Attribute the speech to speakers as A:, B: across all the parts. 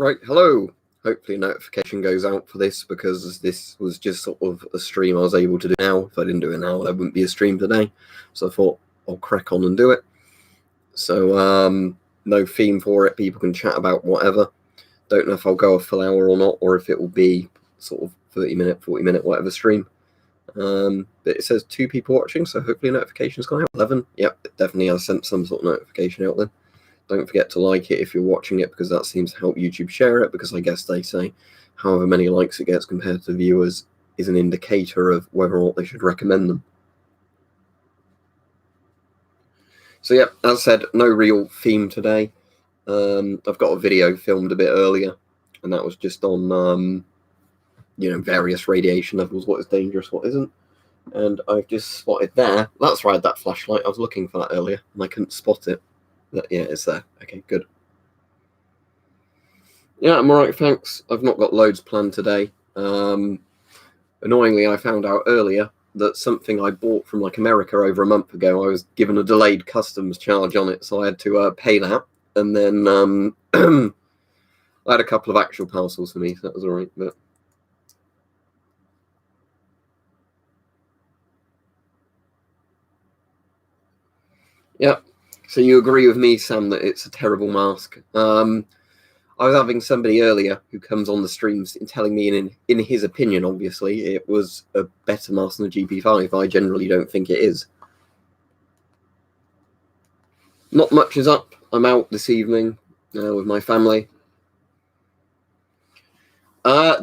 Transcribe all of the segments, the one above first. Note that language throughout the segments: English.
A: Right, hello. Hopefully a notification goes out for this because this was just sort of a stream I was able to do now. If I didn't do it now, there wouldn't be a stream today. So I thought I'll crack on and do it. So no theme for it. People can chat about whatever. Don't know if I'll go a full hour or not, or if it will be sort of 30-minute, 40-minute, whatever stream. But it says 2 people watching, so hopefully a notification's gone out. 11. Yep, definitely I sent some sort of notification out then. Don't forget to like it if you're watching it, because that seems to help YouTube share it, because I guess they say however many likes it gets compared to viewers is an indicator of whether or not they should recommend them. So yeah, as I said, no real theme today. I've got a video filmed a bit earlier, and that was just on various radiation levels, what is dangerous, what isn't. And I've just spotted there, that's where I had that flashlight. I was looking for that earlier and I couldn't spot it. But yeah, it's there. Okay, good. Yeah, I'm alright, thanks. I've not got loads planned today. Annoyingly, I found out earlier that something I bought from like America over a month ago, I was given a delayed customs charge on it, so I had to pay that. And then I had a couple of actual parcels for me, so that was alright. But yeah, so you agree with me, Sam, that it's a terrible mask. I was having somebody earlier who comes on the streams and telling me, in his opinion, obviously, it was a better mask than the GP5. I generally don't think it is. Not much is up. I'm out this evening with my family.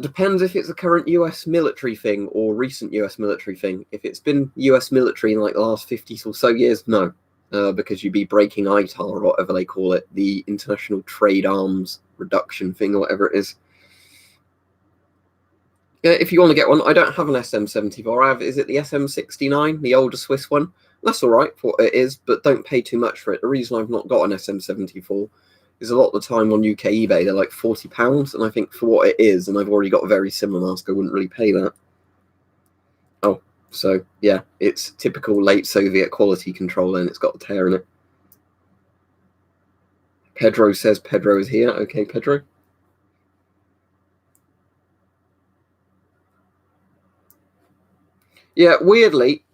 A: Depends if it's a current US military thing or recent US military thing. If it's been US military in like the last 50 or so years, no. Because you'd be breaking ITAR, or whatever they call it, the International Trade Arms Reduction thing, or whatever it is. If you want to get one, I don't have an SM74. I have, is it the SM69, the older Swiss one? That's all right for what it is, but don't pay too much for it. The reason I've not got an SM74 is a lot of the time on UK eBay, they're like £40, and I think for what it is, and I've already got a very similar mask, I wouldn't really pay that. Oh. So, yeah, it's typical late Soviet quality control, and it's got a tear in it. Pedro says Pedro is here. Okay, Pedro. Yeah, weirdly,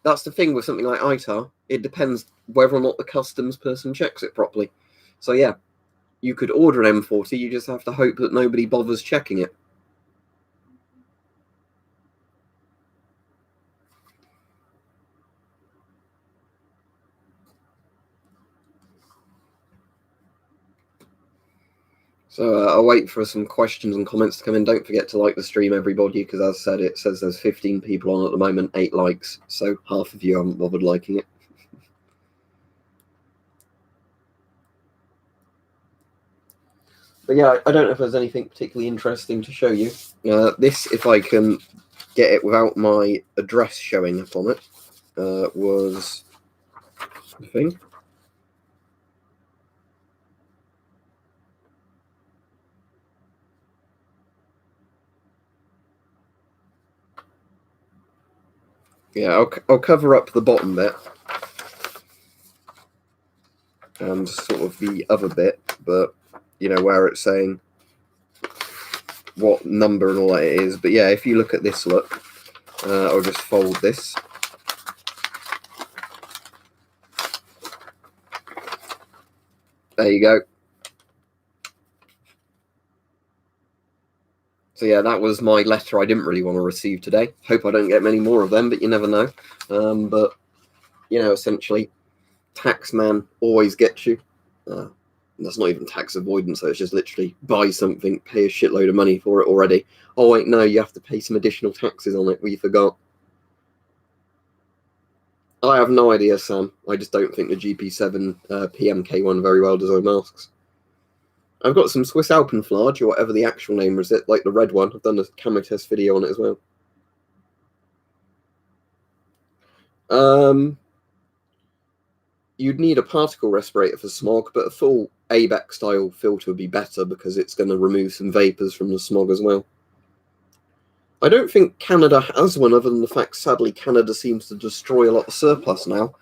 A: that's the thing with something like ITAR. It depends whether or not the customs person checks it properly. So, yeah, you could order an M40, you just have to hope that nobody bothers checking it. So I'll wait for some questions and comments to come in. Don't forget to like the stream, everybody, because as I said, it says there's 15 people on at the moment, 8 likes. So half of you haven't bothered liking it. But yeah, I don't know if there's anything particularly interesting to show you. This, if I can get it without my address showing up on it, was the thing. Yeah, I'll cover up the bottom bit and sort of the other bit, but you know where it's saying what number and all that it is. But yeah, if you look at this, look, I'll just fold this. There you go. So yeah, that was my letter I didn't really want to receive today. Hope I don't get many more of them, but you never know. But, you know, essentially, tax man always gets you. That's not even tax avoidance, so it's just literally buy something, pay a shitload of money for it already. Oh, wait, no, you have to pay some additional taxes on it. We forgot. I have no idea, Sam. I just don't think the GP7 PMK1 very well designed masks. I've got some Swiss Alpenflage, or whatever the actual name is, it like the red one. I've done a camo test video on it as well. You'd need a particle respirator for smog, but a full ABEC style filter would be better because it's going to remove some vapors from the smog as well. I don't think Canada has one, other than the fact, sadly, Canada seems to destroy a lot of surplus now.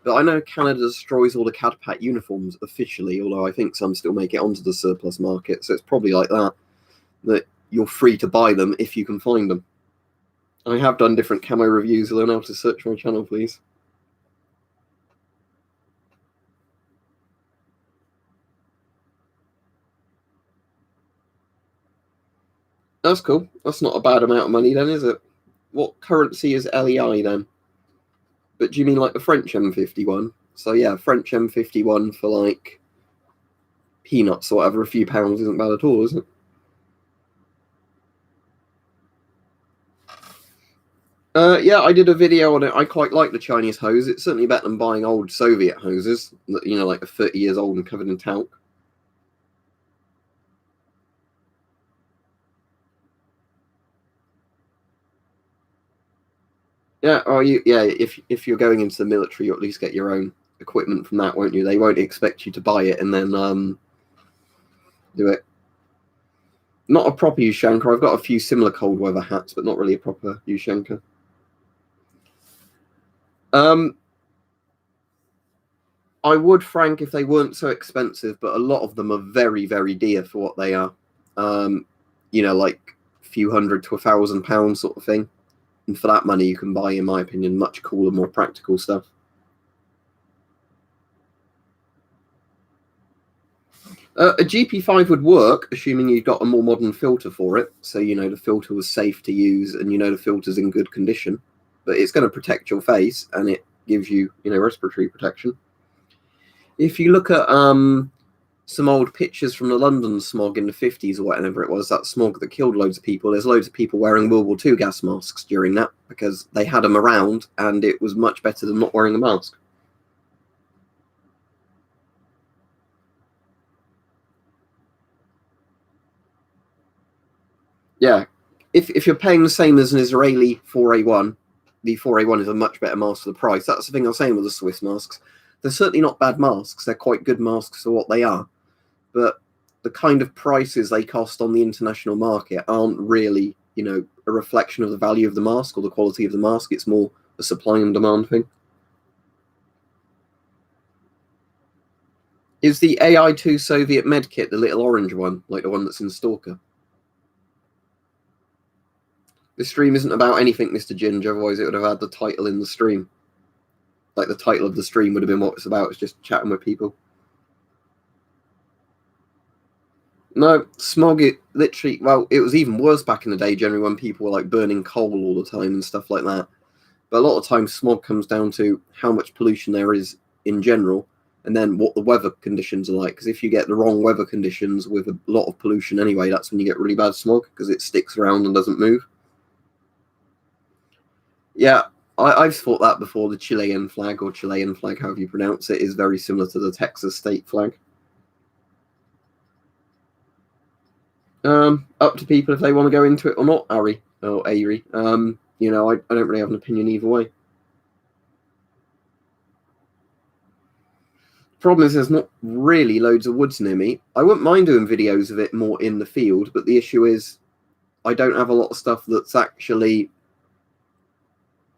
A: But I know Canada destroys all the CADPAT uniforms officially, although I think some still make it onto the surplus market. So it's probably like that you're free to buy them if you can find them. I have done different camo reviews. Learn how to search my channel, please. That's cool. That's not a bad amount of money then, is it? What currency is LEI then? But do you mean like the French M51? So yeah, French M51 for like peanuts or whatever, a few pounds isn't bad at all, is it? Yeah, I did a video on it. I quite like the Chinese hose. It's certainly better than buying old Soviet hoses, you know, like 30 years old and covered in talc. Yeah, if you're going into the military, you'll at least get your own equipment from that, won't you? They won't expect you to buy it and then do it. Not a proper Ushanka. I've got a few similar cold weather hats, but not really a proper Ushanka. I would, Frank, if they weren't so expensive, but a lot of them are very, very dear for what they are. You know, like a few hundred to £1,000 sort of thing. And for that money, you can buy, in my opinion, much cooler, more practical stuff. A GP5 would work, assuming you got a more modern filter for it. So, you know, the filter was safe to use and, you know, the filter's in good condition. But it's going to protect your face and it gives you, you know, respiratory protection. If you look at some old pictures from the London smog in the 50s or whatever it was, that smog that killed loads of people, there's loads of people wearing World War II gas masks during that because they had them around and it was much better than not wearing a mask. Yeah, if you're paying the same as an Israeli 4A1, the 4A1 is a much better mask for the price. That's the thing I was saying with the Swiss masks. They're certainly not bad masks. They're quite good masks for what they are. But the kind of prices they cost on the international market aren't really, you know, a reflection of the value of the mask or the quality of the mask. It's more a supply and demand thing. Is the AI2 Soviet medkit the little orange one, like the one that's in Stalker? This stream isn't about anything, Mr. Ginger, otherwise it would have had the title in the stream. Like the title of the stream would have been what it's about. It's just chatting with people. No, smog, it literally, well, it was even worse back in the day, generally, when people were like burning coal all the time and stuff like that. But a lot of times smog comes down to how much pollution there is in general and then what the weather conditions are like. Because if you get the wrong weather conditions with a lot of pollution anyway, that's when you get really bad smog because it sticks around and doesn't move. Yeah, I've thought that before. The Chilean flag, or Chilean flag, however you pronounce it, is very similar to the Texas state flag. Up to people if they want to go into it or not, Ari or Ari. You know, I don't really have an opinion either way. Problem is, there's not really loads of woods near me. I wouldn't mind doing videos of it more in the field, but the issue is I don't have a lot of stuff that's actually,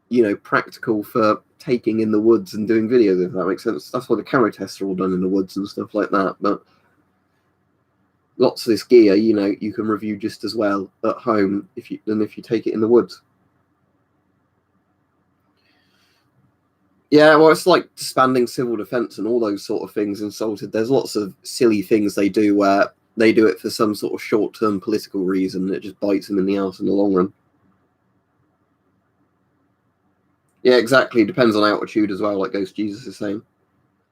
A: you know, practical for taking in the woods and doing videos, if that makes sense. That's why the camo tests are all done in the woods and stuff like that. But lots of this gear, you know, you can review just as well at home than if you take it in the woods. Yeah, well, it's like disbanding civil defence and all those sort of things in Salted. There's lots of silly things they do where they do it for some sort of short-term political reason and it just bites them in the arse in the long run. Yeah, exactly. Depends on altitude as well, like Ghost Jesus is saying.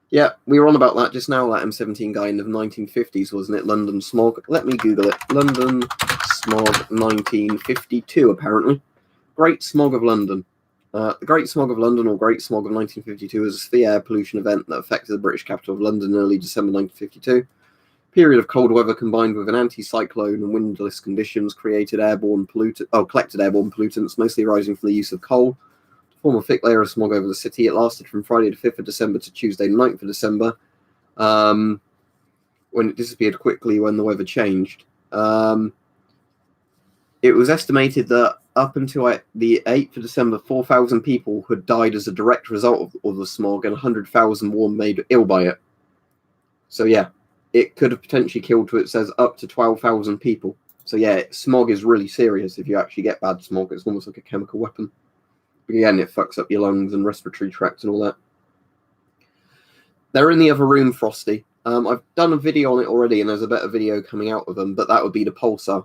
A: Yeah, we were on about that just now, that M17 guy in the 1950s, wasn't it? London smog. Let me Google it. London smog 1952, apparently. Great Smog of London. The Great Smog of London, or Great Smog of 1952, is a severe air pollution event that affected the British capital of London in early December 1952. Period of cold weather combined with an anticyclone and windless conditions collected airborne pollutants, mostly arising from the use of coal, to form a thick layer of smog over the city. It lasted from Friday the 5th of December to Tuesday the 9th of December, when it disappeared quickly when the weather changed. It was estimated that up until the 8th of December, 4,000 people had died as a direct result of all the smog, and 100,000 were made ill by it. So yeah, it could have potentially killed, it says, up to 12,000 people. So yeah, smog is really serious if you actually get bad smog. It's almost like a chemical weapon. But again, it fucks up your lungs and respiratory tracts and all that. They're in the other room, Frosty. I've done a video on it already, and there's a better video coming out of them, but that would be the pulsar.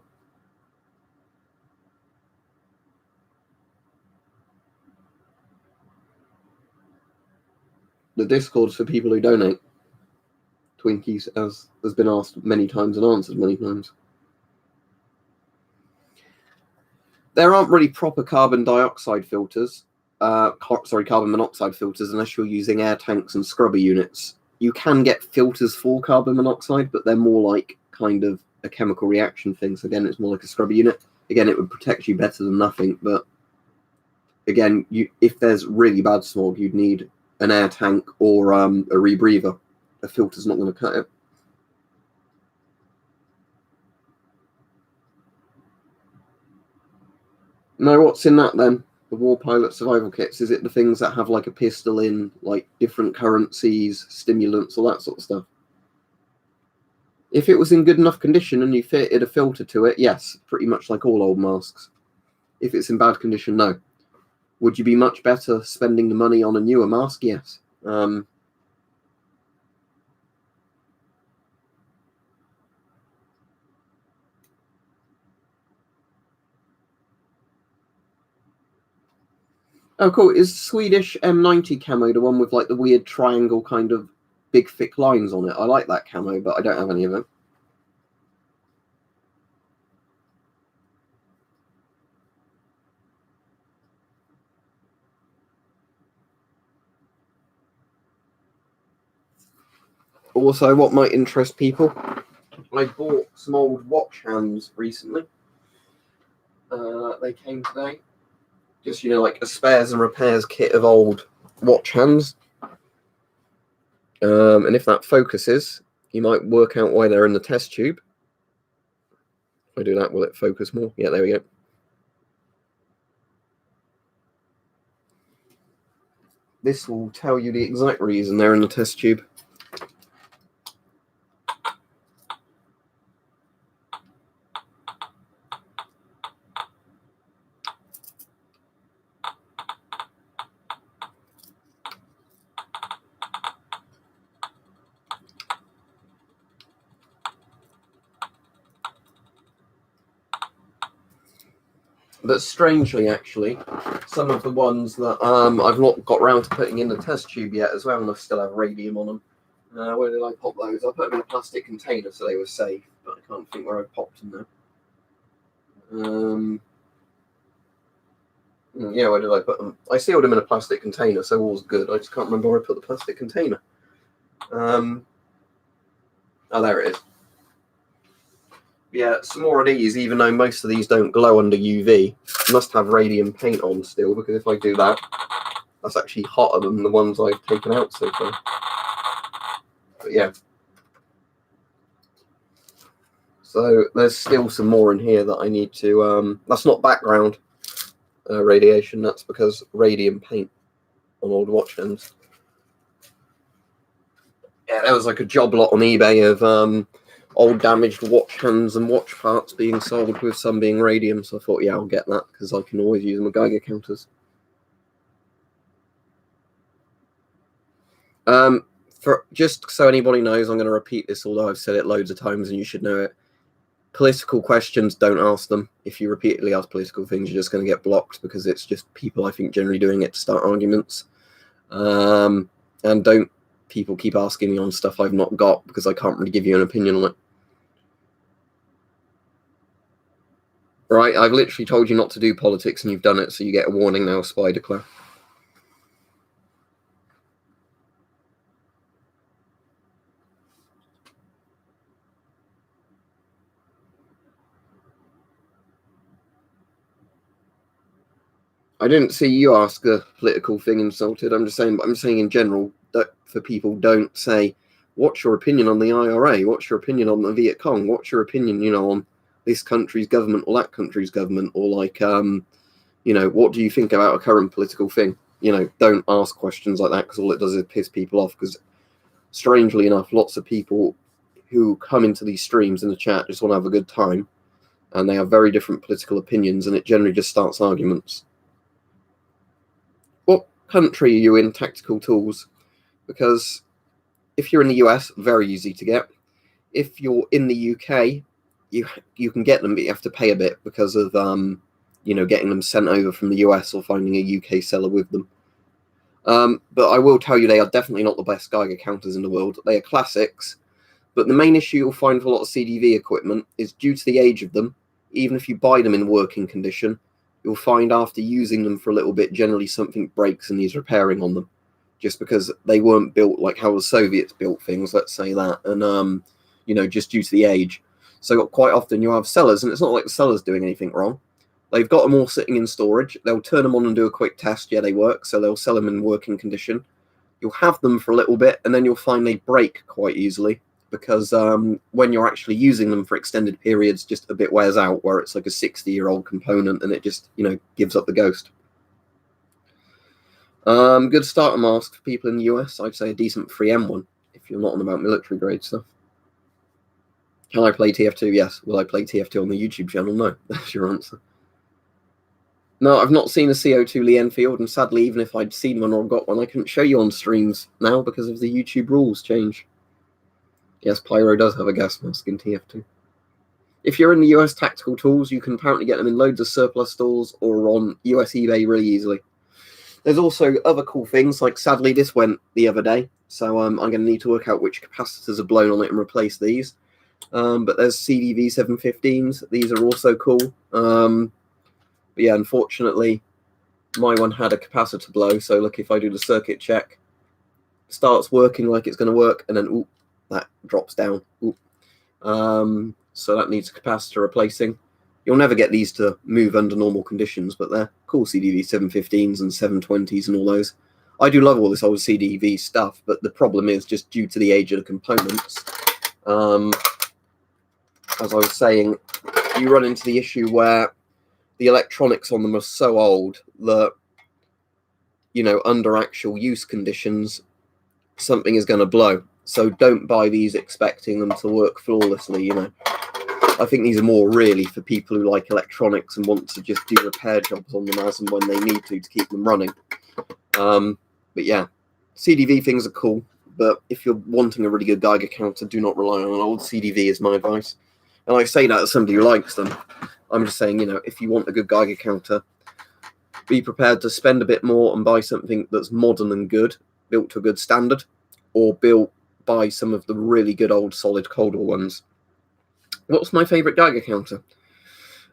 A: The Discord's for people who donate. Twinkies, as has been asked many times and answered many times. There aren't really proper carbon dioxide filters, carbon monoxide filters, unless you're using air tanks and scrubber units. You can get filters for carbon monoxide, but they're more like kind of a chemical reaction thing. So again, it's more like a scrubber unit. Again, it would protect you better than nothing, but again, if there's really bad smog, you'd need an air tank or a rebreather. A filter's not going to cut it. No, what's in that then? The war pilot survival kits? Is it the things that have like a pistol in, like different currencies, stimulants, all that sort of stuff? If it was in good enough condition and you fitted a filter to it, yes, pretty much like all old masks. If it's in bad condition, no. Would you be much better spending the money on a newer mask? Yes. Oh, cool. Is Swedish M90 camo the one with like the weird triangle kind of big thick lines on it? I like that camo, but I don't have any of it. Also, what might interest people, I bought some old watch hands recently. They came today. Just, like a spares and repairs kit of old watch hands. And if that focuses, you might work out why they're in the test tube. If I do that, will it focus more? Yeah, there we go. This will tell you the exact reason they're in the test tube. But strangely, actually, some of the ones that I've not got round to putting in the test tube yet as well, and I still have radium on them. Where did I pop those? I put them in a plastic container so they were safe, but I can't think where I popped them now. Yeah, where did I put them? I sealed them in a plastic container, so all's good. I just can't remember where I put the plastic container. Oh, there it is. Yeah, some more of these, even though most of these don't glow under UV, must have radium paint on still, because if I do that, that's actually hotter than the ones I've taken out so far. But yeah. So there's still some more in here that I need to... that's not background radiation, that's because radium paint on old watch hands. Yeah, there was like a job lot on eBay of... old damaged watch hands and watch parts being sold, with some being radium, so I thought, yeah, I'll get that, because I can always use my Geiger counters. For just so anybody knows, I'm going to repeat this, although I've said it loads of times and you should know it. Political questions, don't ask them. If you repeatedly ask political things, you're just going to get blocked, because it's just people, I think, generally doing it to start arguments. And don't people keep asking me on stuff I've not got, because I can't really give you an opinion on it. Right, I've literally told you not to do politics and you've done it, so you get a warning now, Spider-Claw. I didn't see you ask a political thing insulted. I'm just saying in general that for people, don't say, what's your opinion on the IRA? What's your opinion on the Viet Cong? What's your opinion, on this country's government or that country's government? Or like, You know, what do you think about a current political thing? You know, don't ask questions like that, because all it does is piss people off. Because strangely enough, lots of people who come into these streams in the chat just want to have a good time, and they have very different political opinions, and it generally just starts arguments. What country are you in, Tactical Tools? Because if you're in the US, very easy to get. If you're in the UK, you can get them, but you have to pay a bit because of you know, getting them sent over from the US or finding a UK seller with them. But I will tell you, they are definitely not the best Geiger counters in the world. They are classics, but the main issue you'll find with a lot of CDV equipment is due to the age of them. Even if you buy them in working condition, you'll find after using them for a little bit, generally something breaks and needs repairing on them, just because they weren't built like how the Soviets built things, let's say that, and you know, just due to the age. So quite often you have sellers, and it's not like the seller's doing anything wrong. They've got them all sitting in storage. They'll turn them on and do a quick test. Yeah, they work, so they'll sell them in working condition. You'll have them for a little bit, and then you'll find they break quite easily, because when you're actually using them for extended periods, just a bit wears out, where it's like a 60-year-old component, and it just, you know, gives up the ghost. Good starter mask for people in the US. I'd say a decent 3M one, if you're not on about military grade stuff. Can I play TF2? Yes. Will I play TF2 on the YouTube channel? No. That's your answer. No, I've not seen a CO2 Lee Enfield, and sadly, even if I'd seen one or got one, I couldn't show you on streams now because of the YouTube rules change. Yes, Pyro does have a gas mask in TF2. If you're in the US Tactical Tools, you can apparently get them in loads of surplus stores or on US eBay really easily. There's also other cool things, like sadly this went the other day, so I'm going to need to work out which capacitors are blown on it and replace these. But there's CDV 715s. These are also cool. But yeah, unfortunately, my one had a capacitor blow. So look, if I do the circuit check, it starts working like it's going to work, and then ooh, that drops down. Ooh. So that needs a capacitor replacing. You'll never get these to move under normal conditions, but they're cool CDV 715s and 720s and all those. I do love all this old CDV stuff, but the problem is just due to the age of the components. As I was saying, you run into the issue where the electronics on them are so old that, you know, under actual use conditions, something is going to blow. So don't buy these expecting them to work flawlessly, you know. I think these are more really for people who like electronics and want to just do repair jobs on them as and when they need to keep them running. But yeah, CDV things are cool, but if you're wanting a really good Geiger counter, do not rely on an old CDV is my advice. And I say that as somebody who likes them. I'm just saying, you know, if you want a good Geiger counter, be prepared to spend a bit more and buy something that's modern and good, built to a good standard, or built by some of the really good old solid Cold War ones. What's my favourite Geiger counter?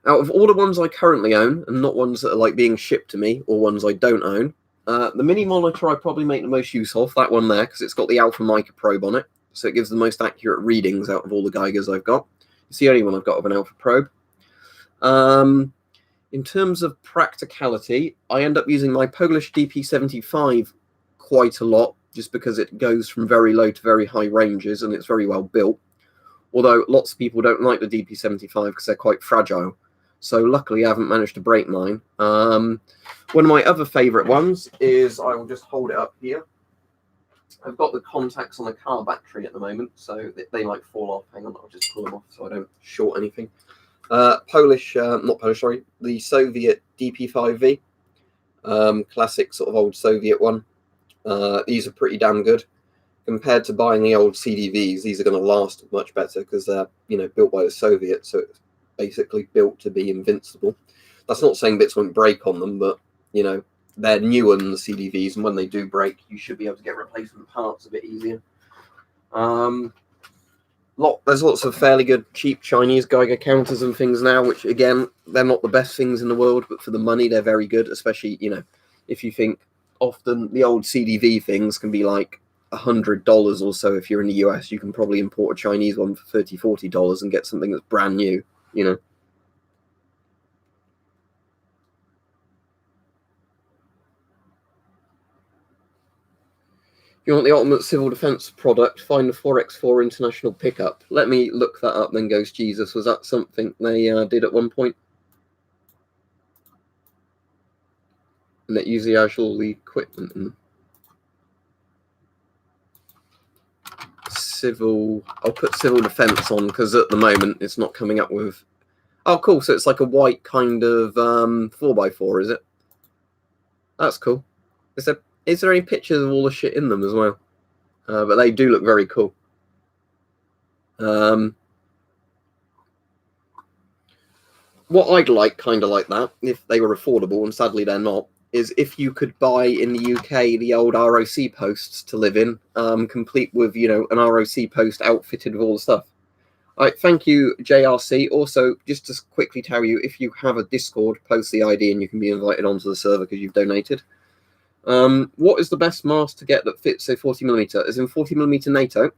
A: Out of all the ones I currently own, and not ones that are like being shipped to me, or ones I don't own, the mini monitor I probably make the most use of, that one there, because it's got the Alpha Mica probe on it, so it gives the most accurate readings out of all the Geigers I've got. It's the only one I've got of an Alpha probe. In terms of practicality, I end up using my Polish DP75 quite a lot, just because it goes from very low to very high ranges, and it's very well built. Although lots of people don't like the DP75 because they're quite fragile. So luckily I haven't managed to break mine. One of my other favourite ones is, I will just hold it up here. I've got the contacts on the car battery at the moment, so they might fall off. Hang on, I'll just pull them off so I don't short anything. Not Polish, sorry, the Soviet DP5V. Classic sort of old Soviet one. These are pretty damn good. Compared to buying the old CDVs, these are going to last much better because they're, you know, built by the Soviets, so it's basically built to be invincible. That's not saying bits won't break on them, but, you know, they're newer than the CDVs, and when they do break, you should be able to get replacement parts a bit easier. There's lots of fairly good cheap Chinese Geiger counters and things now, which, again, they're not the best things in the world, but for the money, they're very good, especially, you know, if you think often the old CDV things can be like $100 or so. If you're in the US, you can probably import a Chinese one for $30, $40 and get something that's brand new, you know. If you want the ultimate civil defense product, find the 4x4 international pickup. Let me look that up then, Ghost Jesus. Was that something they did at one point? and that use the actual equipment and civil. I'll put civil defense on because at the moment it's not coming up with. Oh, cool. So it's like a white kind of 4x4, is it? That's cool. Is there any pictures of all the shit in them as well? But they do look very cool. What I'd like, kind of like that, if they were affordable, and sadly they're not, is if you could buy in the UK the old ROC posts to live in, complete with, an ROC post outfitted with all the stuff. All right, thank you, JRC. Also, just to quickly tell you, if you have a Discord, post the ID and you can be invited onto the server because you've donated. What is the best mask to get that fits a 40mm? As in 40mm NATO?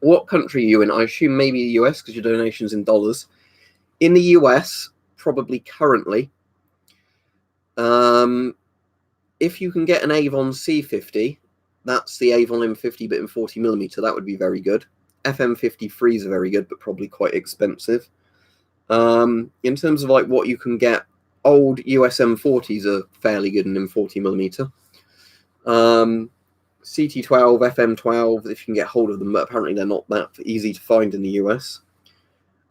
A: What country are you in? I assume maybe the US because your donation's in dollars. In the US, probably currently, if you can get an Avon C50, that's the Avon M50 but in 40mm, that would be very good. FM53s are very good, but probably quite expensive. In terms of like what you can get, old US M40s are fairly good and in 40mm. CT12, FM12, if you can get hold of them, but apparently they're not that easy to find in the US.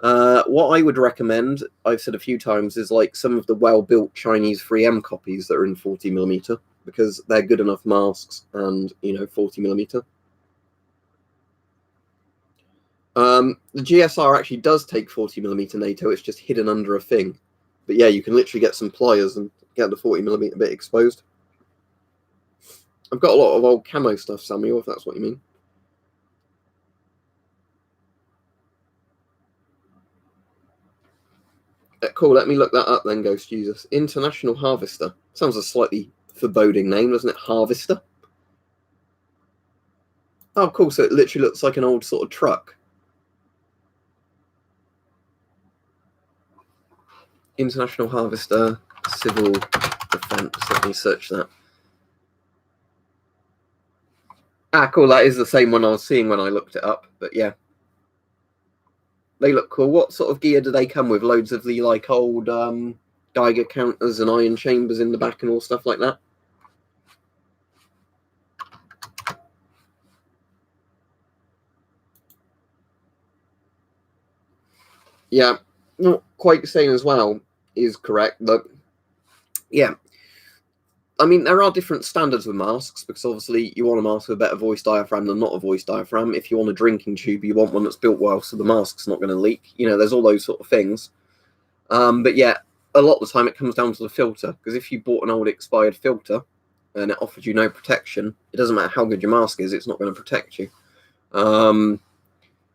A: What I would recommend, I've said a few times, is like some of the well-built Chinese 3M copies that are in 40mm because they're good enough masks and 40mm. The GSR actually does take 40mm NATO. It's just hidden under a thing, but yeah, you can literally get some pliers and get the 40mm bit exposed. I've got a lot of old camo stuff, Samuel, if that's what you mean. Cool, let me look that up then, Ghost Jesus. International Harvester. Sounds a slightly foreboding name, doesn't it? Harvester? Oh, cool, so it literally looks like an old sort of truck. International Harvester, Civil Defense. Let me search that. Ah, cool, that is the same one I was seeing when I looked it up, but yeah. They look cool. What sort of gear do they come with? Loads of the like old Geiger counters and ion chambers in the back and all stuff like that? Yeah, not quite the same as well is correct, but yeah. I mean, there are different standards with masks because obviously you want a mask with a better voice diaphragm than not a voice diaphragm. If you want a drinking tube, you want one that's built well so the mask's not going to leak. There's all those sort of things. But yeah, a lot of the time it comes down to the filter because if you bought an old expired filter and it offered you no protection, it doesn't matter how good your mask is, it's not going to protect you.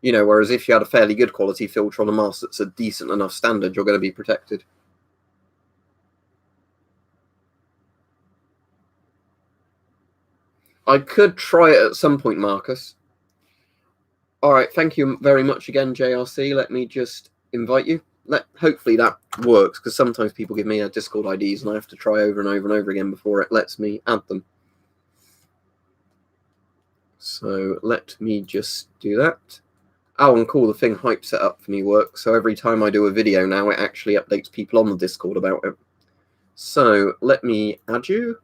A: Whereas if you had a fairly good quality filter on a mask that's a decent enough standard, you're going to be protected. I could try it at some point, Marcus. All right, thank you very much again, JRC. Let me just invite you. Hopefully that works, because sometimes people give me Discord IDs and I have to try over and over and over again before it lets me add them. So let me just do that. Oh, and cool, the thing hype set up for me works. So every time I do a video now, it actually updates people on the Discord about it. So let me add you.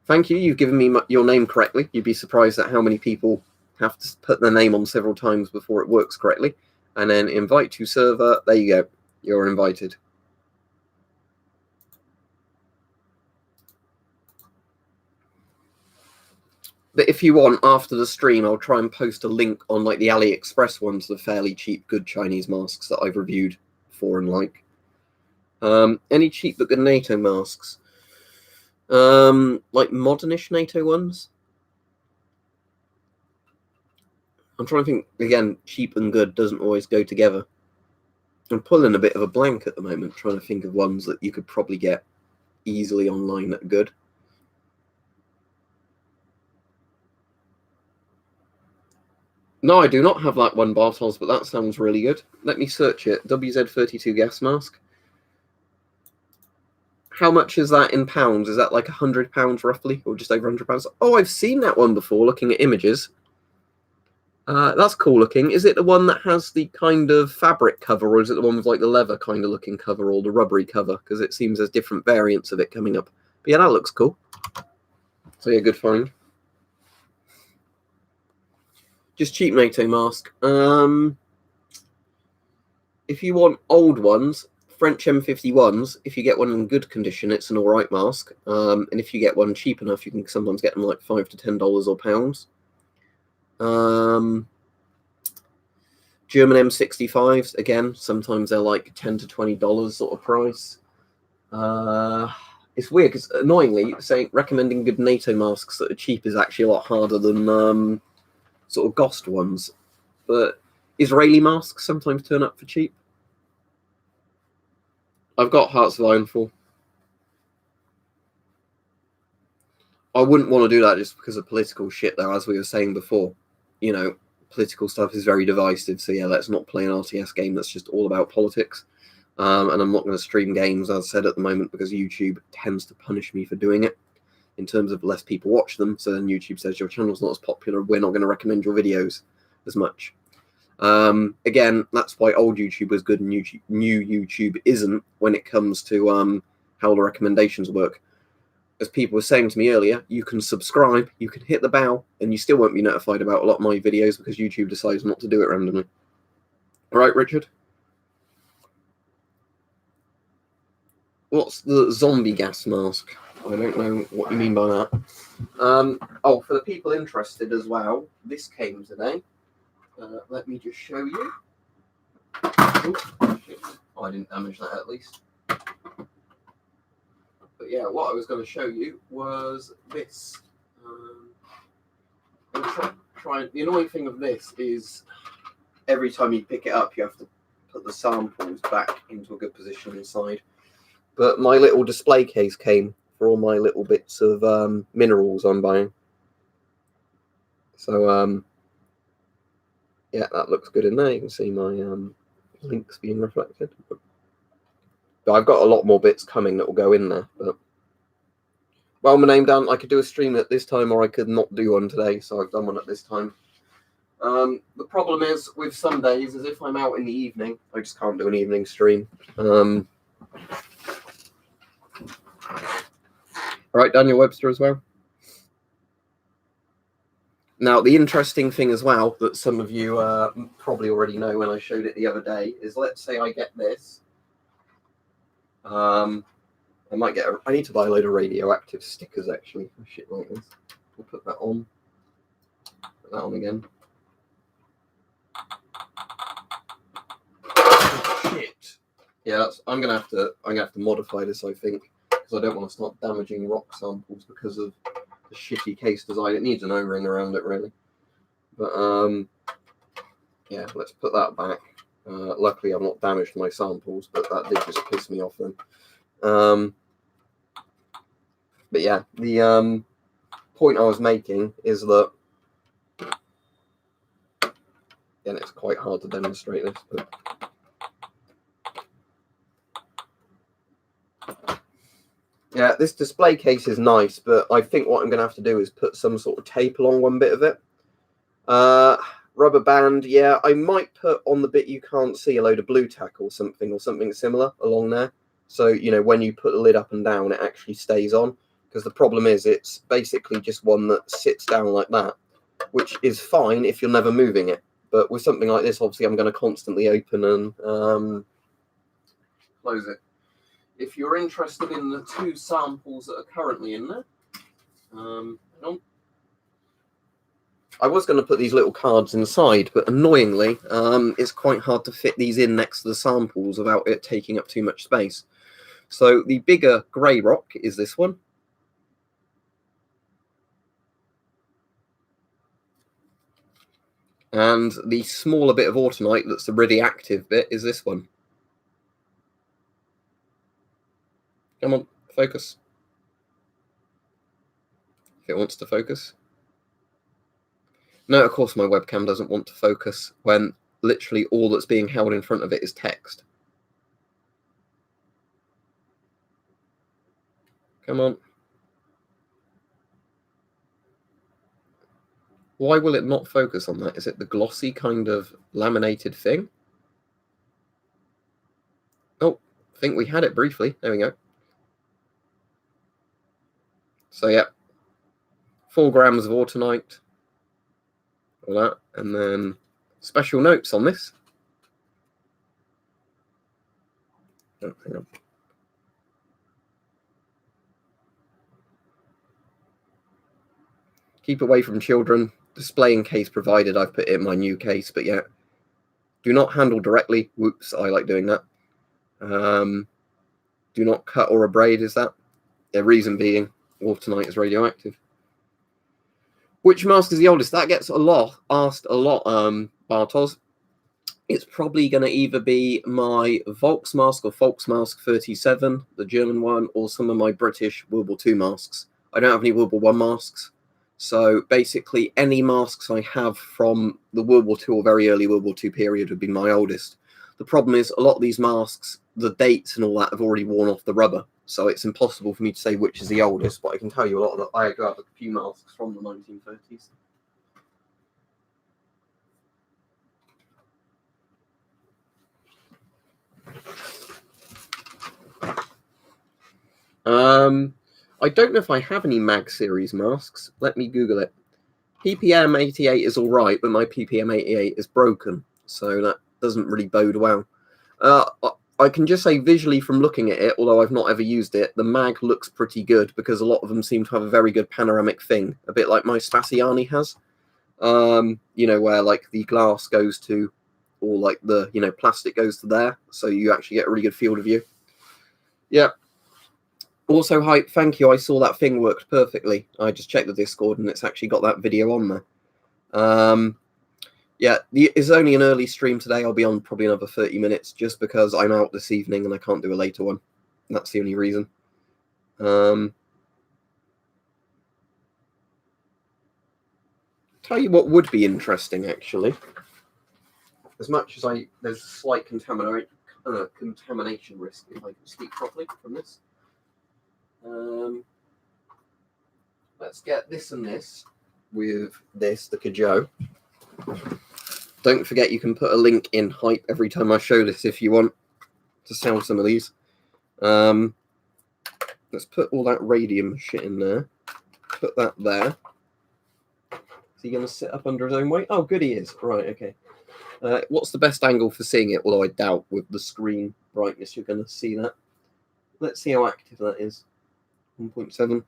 A: Thank you. You've given me your name correctly. You'd be surprised at how many people have to put their name on several times before it works correctly. And then invite to server. There you go. You're invited. But if you want, after the stream, I'll try and post a link on like the AliExpress ones, the fairly cheap, good Chinese masks that I've reviewed for and like. Any cheap but good NATO masks? Like modernish NATO ones? I'm trying to think, again, cheap and good doesn't always go together. I'm pulling a bit of a blank at the moment, trying to think of ones that you could probably get easily online that are good. No, I do not have that one, Bartos, but that sounds really good. Let me search it. WZ32 gas mask. How much is that in pounds? Is that like £100 roughly, or just over £100? Oh, I've seen that one before, looking at images. That's cool looking. Is it the one that has the kind of fabric cover, or is it the one with like the leather kind of looking cover, or the rubbery cover? Because it seems there's different variants of it coming up. But yeah, that looks cool. So yeah, good find. Just cheap NATO mask. If you want old ones, French M51s, if you get one in good condition, it's an alright mask. And if you get one cheap enough, you can sometimes get them like $5 to $10 or pounds. German M65s, again, sometimes they're like $10 to $20 sort of price. It's weird because annoyingly, recommending good NATO masks that are cheap is actually a lot harder than sort of GOST ones. But Israeli masks sometimes turn up for cheap. I've got Hearts of Iron 4. I wouldn't want to do that just because of political shit, though, as we were saying before. You know, political stuff is very divisive, so yeah, let's not play an RTS game that's just all about politics. And I'm not going to stream games, as I said, at the moment, because YouTube tends to punish me for doing it in terms of less people watch them. So then YouTube says your channel's not as popular, we're not going to recommend your videos as much. Again, that's why old YouTube was good and new YouTube isn't when it comes to how the recommendations work. As people were saying to me earlier, you can subscribe, you can hit the bell, and you still won't be notified about a lot of my videos because YouTube decides not to do it randomly. All right, Richard? What's the zombie gas mask? I don't know what you mean by that. Oh, for the people interested as well, this came today. Let me just show you. Oh, I didn't damage that at least. But yeah, what I was going to show you was this. The annoying thing of this is every time you pick it up, you have to put the samples back into a good position inside. But my little display case came for all my little bits of minerals I'm buying. So yeah, that looks good in there. You can see my links being reflected. But I've got a lot more bits coming that will go in there. But well, my name down. I could do a stream at this time, or I could not do one today. So I've done one at this time. The problem is with some days is if I'm out in the evening, I just can't do an evening stream. All right, Daniel Webster as well. Now, the interesting thing as well that some of you probably already know when I showed it the other day is, let's say I get this. I might get. I need to buy a load of radioactive stickers actually for shit like this. We'll put that on. Put that on again. Shit. Yeah, I'm gonna have to modify this, I think, because I don't want to start damaging rock samples because of the shitty case design. It needs an O-ring around it, really. But yeah, let's put that back. Luckily, I've not damaged my samples, but that did just piss me off then. But yeah, the point I was making is that, again, it's quite hard to demonstrate this, but yeah, this display case is nice, but I think what I'm going to have to do is put some sort of tape along one bit of it. Rubber band, yeah, I might put on the bit you can't see a load of blue tack or something similar along there. So, you know, when you put the lid up and down, it actually stays on. Because the problem is it's basically just one that sits down like that, which is fine if you're never moving it. But with something like this, obviously, I'm going to constantly open and close it. If you're interested in the two samples that are currently in there, I was going to put these little cards inside, but annoyingly, it's quite hard to fit these in next to the samples without it taking up too much space. So the bigger grey rock is this one. And the smaller bit of automite that's the radioactive bit is this one. Come on, focus. If it wants to focus. No, of course my webcam doesn't want to focus when literally all that's being held in front of it is text. Come on. Why will it not focus on that? Is it the glossy kind of laminated thing? Oh, I think we had it briefly. There we go. So yeah, 4 grams of autunite, all that, and then special notes on this. Oh, hang on. Keep away from children. Display in case provided. I've put it in my new case, but yeah. Do not handle directly. Whoops, I like doing that. Do not cut or abrade, is that? The reason being, autunite is radioactive. Which mask is the oldest? That gets asked a lot, Bartos. It's probably going to either be my Volks mask or Volksmask 37, the German one, or some of my British World War II masks. I don't have any World War I masks. So basically, any masks I have from the World War II or very early World War II period would be my oldest. The problem is a lot of these masks, the dates and all that have already worn off the rubber. So it's impossible for me to say which is the oldest, but I can tell you a lot of that. I do have a few masks from the 1930s. I don't know if I have any Mag series masks. Let me Google it. PPM 88 is all right, but my PPM 88 is broken, so that doesn't really bode well. I can just say visually from looking at it, although I've not ever used it, the mag looks pretty good because a lot of them seem to have a very good panoramic thing, a bit like my Spaziani has. You know, where like the glass goes to, or like the, you know, plastic goes to there, so you actually get a really good field of view. Yeah. Also, hype, thank you. I saw that thing worked perfectly. I just checked the Discord and it's actually got that video on there. Yeah, it's only an early stream today. I'll be on probably another 30 minutes just because I'm out this evening and I can't do a later one. That's the only reason. Tell you what would be interesting, actually. As much as there's a slight contamination risk if I can speak properly from this. Let's get this and this with this, the Kajou. Don't forget you can put a link in hype every time I show this if you want to sell some of these. Let's put all that radium shit in there. Put that there. Is he going to sit up under his own weight? Oh, good he is. Right, okay. What's the best angle for seeing it? Although I doubt with the screen brightness you're going to see that. Let's see how active that is. 1.7.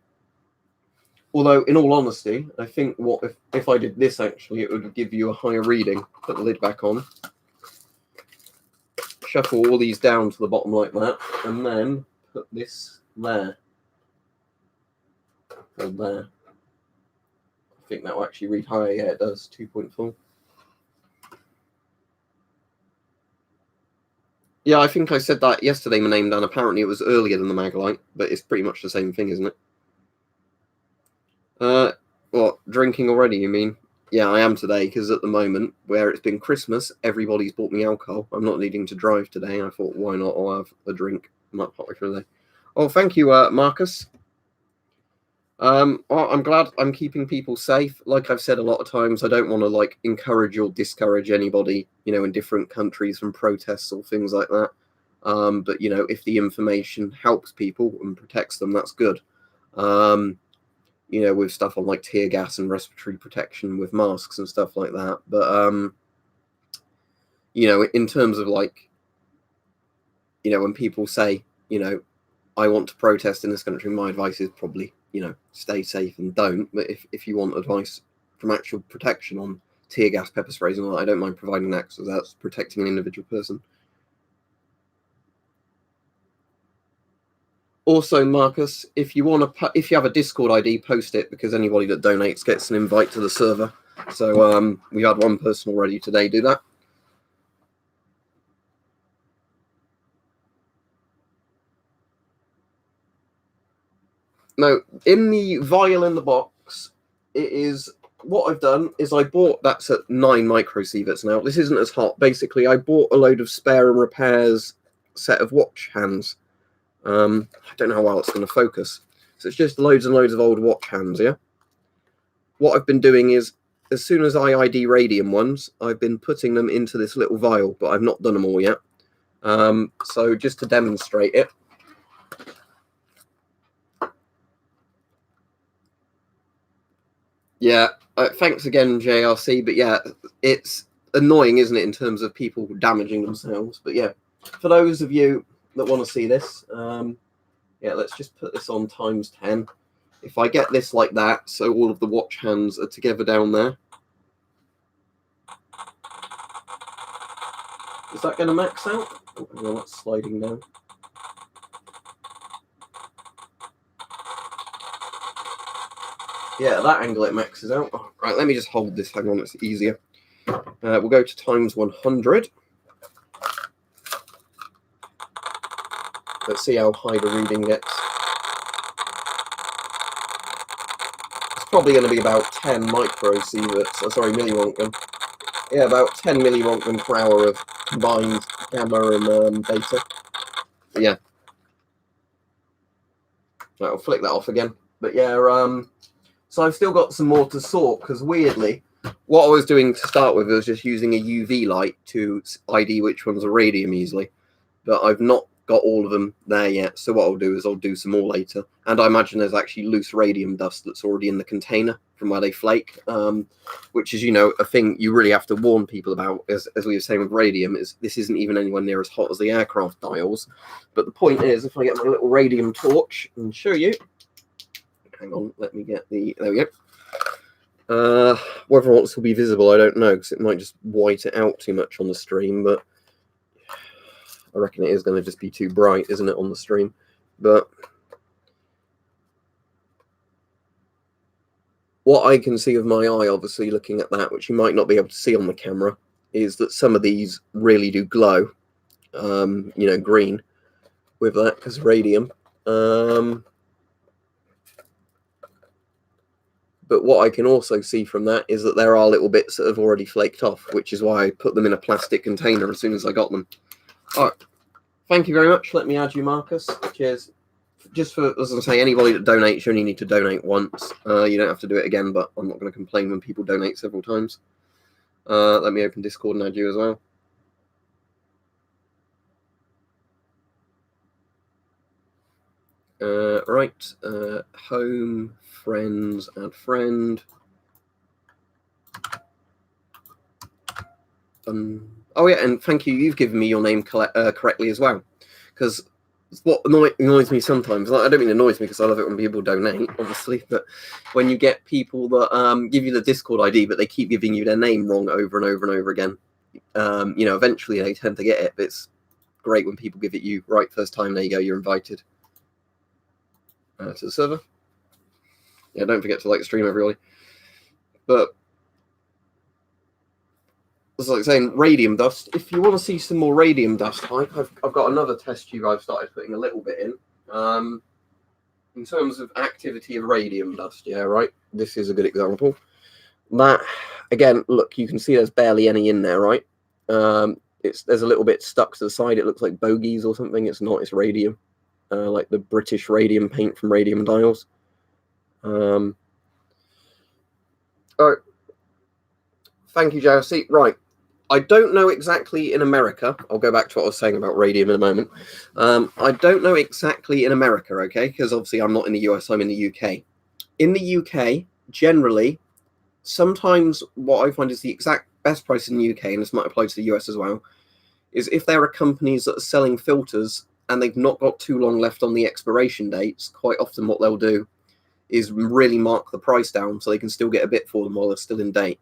A: Although, in all honesty, I think if I did this, actually, it would give you a higher reading. Put the lid back on. Shuffle all these down to the bottom like that. And then put this there. Or there. I think that will actually read higher. Yeah, it does. 2.4. Yeah, I think I said that yesterday, my name, Dan. Apparently it was earlier than the Maglite, but it's pretty much the same thing, isn't it? What, drinking already, you mean? Yeah, I am today, because at the moment, where it's been Christmas, everybody's bought me alcohol. I'm not needing to drive today. I thought, why not? I'll have a drink. I'm not hot for today. Oh, thank you, Marcus. Well, I'm glad I'm keeping people safe. Like I've said a lot of times, I don't want to like encourage or discourage anybody, you know, in different countries from protests or things like that. But you know, if the information helps people and protects them, that's good. You know, with stuff on like tear gas and respiratory protection with masks and stuff like that. But you know, in terms of like, you know, when people say, you know, I want to protest in this country, my advice is probably, you know, stay safe and don't. But if you want advice from actual protection on tear gas, pepper sprays, and all that, I don't mind providing that because that's protecting an individual person. Also, Marcus, if you if you have a Discord ID, post it because anybody that donates gets an invite to the server. So we had one person already today do that. No, in the vial in the box, it is what I've done is I bought that's at 9 microsieverts now. This isn't as hot. Basically, I bought a load of spare and repairs set of watch hands. I don't know how well it's going to focus. So it's just loads and loads of old watch hands, yeah? What I've been doing is as soon as I ID radium ones, I've been putting them into this little vial, but I've not done them all yet. So just to demonstrate it, yeah, thanks again, JRC. But yeah, it's annoying, isn't it, in terms of people damaging themselves? But yeah, for those of you that want to see this, yeah, let's just put this on ×10. If I get this like that, so all of the watch hands are together down there, is that going to max out? Oh, no, that's sliding down. Yeah, that angle it maxes out. Oh, right, let me just hold this. Hang on, it's easier. We'll go to ×100. Let's see how high the reading gets. It's probably going to be about 10 microsieverts. Sorry, milliroentgen. Yeah, about 10 milliroentgen per hour of combined gamma and beta. But yeah. Right, I'll flick that off again. But yeah, so I've still got some more to sort, because weirdly, what I was doing to start with was just using a UV light to ID which ones are radium easily. But I've not got all of them there yet. So what I'll do is I'll do some more later. And I imagine there's actually loose radium dust that's already in the container from where they flake, which is, you know, a thing you really have to warn people about. As we were saying with radium, is this isn't even anywhere near as hot as the aircraft dials. But the point is, if I get my little radium torch and show you, hang on, let me get the, there we go. Whether or not this will be visible, I don't know, because it might just white it out too much on the stream, but I reckon it is going to just be too bright, isn't it, on the stream? But what I can see with my eye, obviously, looking at that, which you might not be able to see on the camera, is that some of these really do glow, you know, green with that, because radium. But what I can also see from that is that there are little bits that have already flaked off, which is why I put them in a plastic container as soon as I got them. All right. Thank you very much. Let me add you, Marcus. Cheers. Just for, as I say, anybody that donates, you only need to donate once. You don't have to do it again, but I'm not going to complain when people donate several times. Let me open Discord and add you as well. Right. Home, friends, add friend. Oh yeah, and thank you. You've given me your name correctly as well, because what annoys me sometimes. I don't mean annoys me because I love it when people donate, obviously, but when you get people that give you the Discord ID, but they keep giving you their name wrong over and over and over again, you know, eventually they tend to get it. But it's great when people give it you right first time. There you go. You're invited to the server. Yeah, don't forget to like the stream, everybody. But it's like saying radium dust. If you want to see some more radium dust hype, I've got another test tube I've started putting a little bit in terms of activity of radium dust. Yeah, right. This is a good example. That again, look, you can see there's barely any in there, right? There's a little bit stuck to the side. It looks like bogies or something. It's not. It's radium, like the British radium paint from Radium Dials. All right. Thank you, JRC. Right. I don't know exactly in America. I'll go back to what I was saying about radium in a moment. I don't know exactly in America, okay? Because obviously I'm not in the US, I'm in the UK. In the UK, generally, sometimes what I find is the exact best price in the UK, and this might apply to the US as well, is if there are companies that are selling filters and they've not got too long left on the expiration dates, quite often what they'll do is really mark the price down so they can still get a bit for them while they're still in date.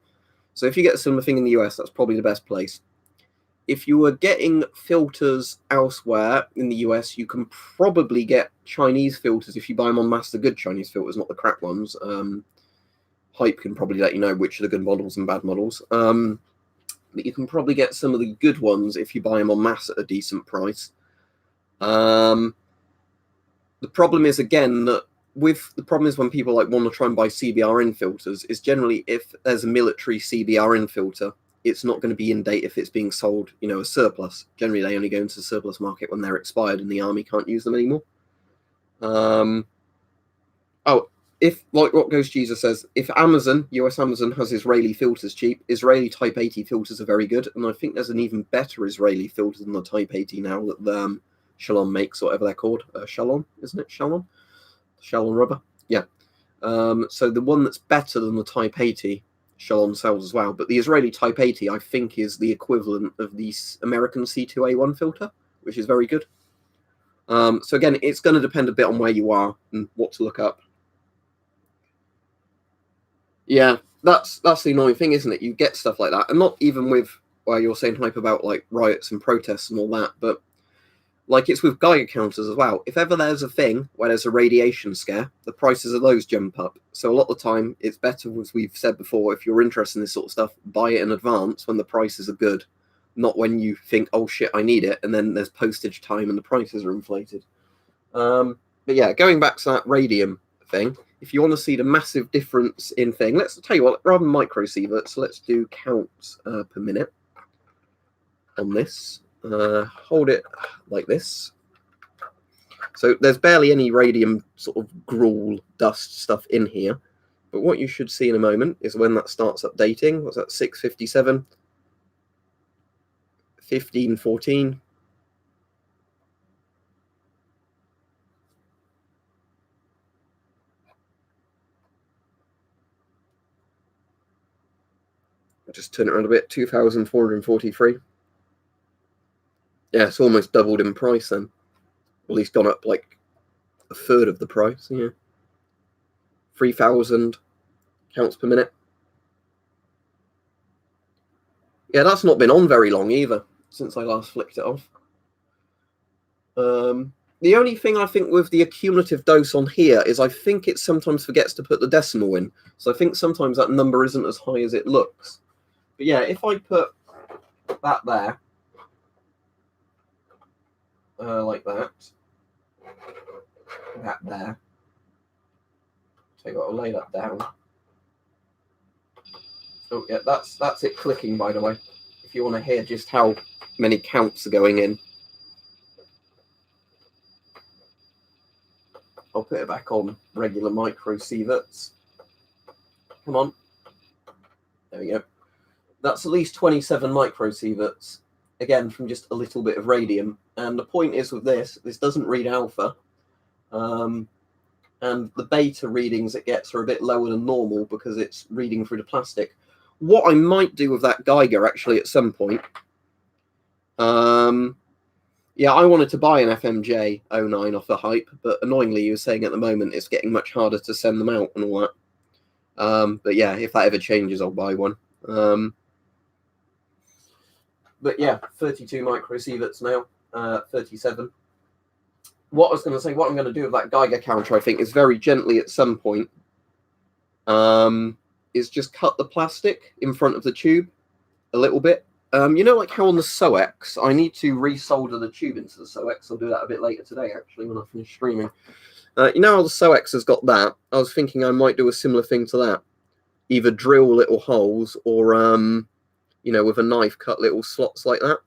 A: So if you get a similar thing in the US, that's probably the best place. If you were getting filters elsewhere in the US, you can probably get Chinese filters if you buy them en masse, the good Chinese filters, not the crap ones. Hype can probably let you know which are the good models and bad models. But you can probably get some of the good ones if you buy them en masse at a decent price. The problem is, again, that the problem is when people like want to try and buy CBRN filters is generally if there's a military CBRN filter, it's not going to be in date if it's being sold, you know, as surplus. Generally, they only go into the surplus market when they're expired and the army can't use them anymore. Oh, if, like what Ghost Jesus says, if Amazon, US Amazon, has Israeli filters cheap, Israeli Type 80 filters are very good, and I think there's an even better Israeli filter than the Type 80 now that Shalom makes, whatever they're called. Shalom, isn't it? Shalom rubber. Yeah. So the one that's better than the Type 80, Shalom sells as well. But the Israeli Type 80, I think, is the equivalent of the American C2A1 filter, which is very good. So again, it's going to depend a bit on where you are and what to look up. Yeah, that's the annoying thing, isn't it? You get stuff like that, and not even with, well, you're saying hype about like riots and protests and all that, but like it's with Geiger counters as well. If ever there's a thing where there's a radiation scare, the prices of those jump up. So a lot of the time, it's better, as we've said before, if you're interested in this sort of stuff, buy it in advance when the prices are good, not when you think, oh shit, I need it, and then there's postage time and the prices are inflated. But yeah, going back to that radium thing, if you want to see the massive difference in thing, let's tell you what, rather than microsieverts, let's do counts per minute on this. Hold it like this. So there's barely any radium sort of gruel dust stuff in here. But what you should see in a moment is when that starts updating. What's that? 657, 1514. I'll just turn it around a bit. 2,443. Yeah, it's almost doubled in price then. At least gone up like a third of the price. Yeah. 3,000 counts per minute. Yeah, that's not been on very long either, since I last flicked it off. The only thing I think with the accumulative dose on here is I think it sometimes forgets to put the decimal in. So I think sometimes that number isn't as high as it looks. But yeah, if I put that there, like that there. Tell you what, I'll lay that down. Oh yeah, that's it clicking, by the way. If you want to hear just how many counts are going in. I'll put it back on regular microsieverts. Come on. There we go. That's at least 27 microsieverts. Again, from just a little bit of radium. And the point is with this doesn't read alpha. And the beta readings it gets are a bit lower than normal because it's reading through the plastic. What I might do with that Geiger, actually, at some point... yeah, I wanted to buy an FMJ 09 off the hype, but annoyingly, you were saying at the moment it's getting much harder to send them out and all that. But yeah, if that ever changes, I'll buy one. But yeah, 32 microsieverts now, 37. What I was going to say, what I'm going to do with that Geiger counter, I think, is very gently at some point, is just cut the plastic in front of the tube a little bit. You know, like how on the SOX, I need to resolder the tube into the SOX. I'll do that a bit later today, actually, when I finish streaming. You know how the SOX has got that? I was thinking I might do a similar thing to that. Either drill little holes or, you know, with a knife, cut little slots like that.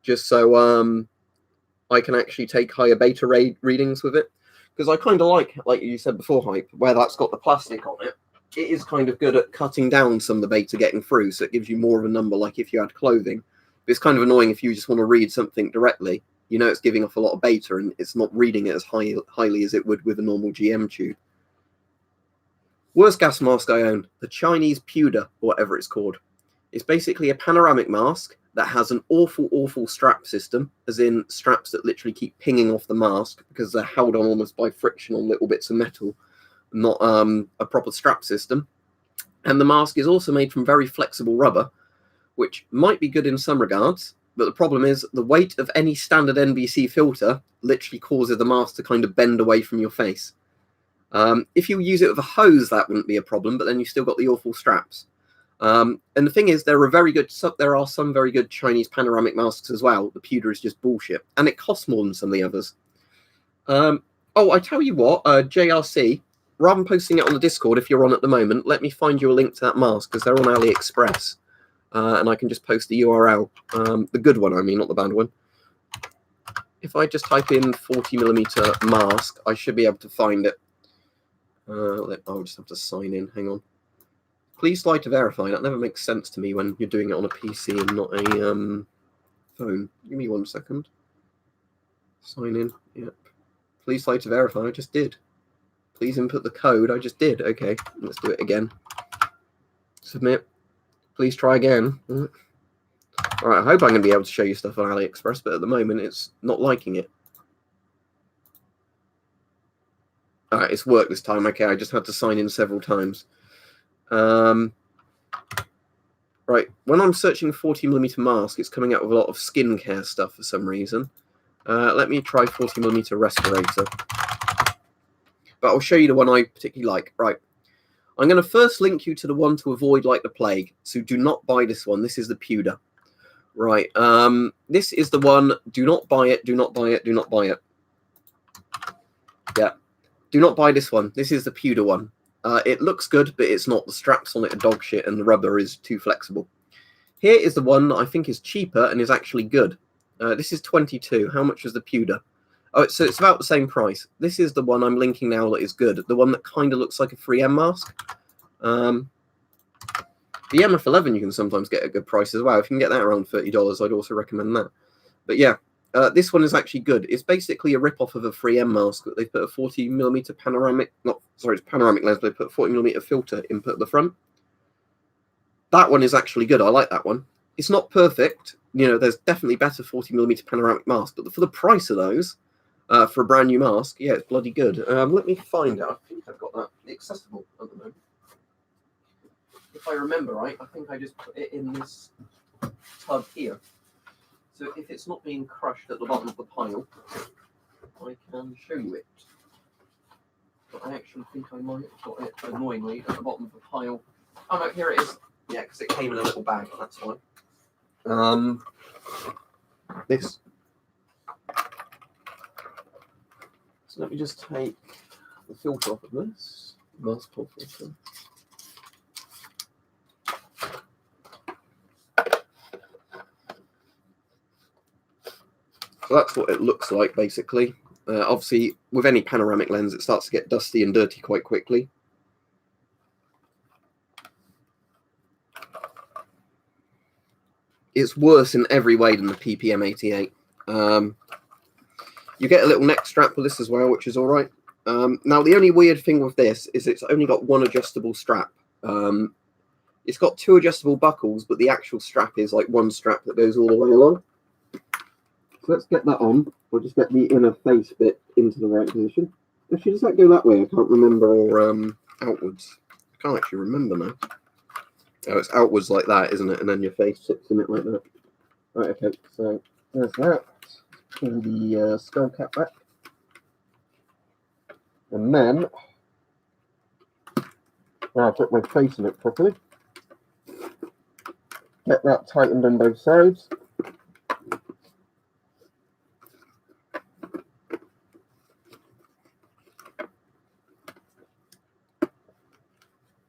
A: Just so I can actually take higher beta readings with it. Because I kind of like you said before, Hype, where that's got the plastic on it. It is kind of good at cutting down some of the beta getting through, so it gives you more of a number like if you had clothing. But it's kind of annoying if you just want to read something directly. You know it's giving off a lot of beta, and it's not reading it as highly as it would with a normal GM tube. Worst gas mask I own, the Chinese Pewter, or whatever it's called. It's basically a panoramic mask that has an awful strap system, as in straps that literally keep pinging off the mask because they're held on almost by friction on little bits of metal. Not a proper strap system. And the mask is also made from very flexible rubber, which might be good in some regards, but the problem is the weight of any standard NBC filter literally causes the mask to kind of bend away from your face. If you use it with a hose, that wouldn't be a problem, but then you've still got the awful straps. And the thing is, there are some very good Chinese panoramic masks as well. The pewter is just bullshit, and it costs more than some of the others. Oh, I tell you what, JRC, rather than posting it on the Discord, if you're on at the moment, let me find you a link to that mask, because they're on AliExpress. And I can just post the URL. The good one, I mean, not the bad one. If I just type in 40mm mask, I should be able to find it. I'll just have to sign in. Hang on. Please slide to verify. That never makes sense to me when you're doing it on a PC and not a phone. Give me 1 second. Sign in. Yep. Please slide to verify. I just did. Please input the code. I just did. Okay, let's do it again. Submit. Please try again. All right, I hope I'm going to be able to show you stuff on AliExpress, but at the moment it's not liking it. All right, it's worked this time. Okay, I just had to sign in several times. Right, when I'm searching 40mm mask, it's coming out with a lot of skincare stuff for some reason. Let me try 40mm respirator. But I'll show you the one I particularly like. Right, I'm going to first link you to the one to avoid like the plague. So do not buy this one. This is the pewter. Right, this is the one. Do not buy it. Do not buy it. Do not buy it. Yeah, do not buy this one. This is the pewter one. It looks good, but it's not. The straps on it are dog shit, and the rubber is too flexible. Here is the one that I think is cheaper and is actually good. This is 22. How much is the pewter? Oh, so it's about the same price. This is the one I'm linking now that is good. The one that kind of looks like a 3M mask. The MF11 you can sometimes get at a good price as well. If you can get that around $30, I'd also recommend that. But yeah, this one is actually good. It's basically a rip-off of a 3M mask that they put a 40mm panoramic, it's panoramic lens, but they put a 40mm filter input at the front. That one is actually good. I like that one. It's not perfect. You know, there's definitely better 40mm panoramic masks, but for the price of those, for a brand new mask, yeah, it's bloody good. Let me find out. I think I've got that accessible at the moment. If I remember right, I think I just put it in this tub here. So if it's not being crushed at the bottom of the pile, I can show you it. But I actually think I might have got it annoyingly at the bottom of the pile. Oh no, here it is. Yeah, because it came in a little bag, that's why. This. So let me just take the filter off of this. Mask filter. So that's what it looks like, basically. Obviously, with any panoramic lens, it starts to get dusty and dirty quite quickly. It's worse in every way than the PPM88. You get a little neck strap with this as well, which is all right. Now, the only weird thing with this is it's only got one adjustable strap. It's got two adjustable buckles, but the actual strap is like one strap that goes all the way along. So let's get that on. We'll just get the inner face bit into the right position. Actually, does that go that way? I can't remember. Or outwards. I can't actually remember now. Oh, it's outwards like that, isn't it? And then your face sits in it like that. Right, okay. So there's that. Pull the skull cap back. And then I'll put my face in it properly. Get that tightened on both sides.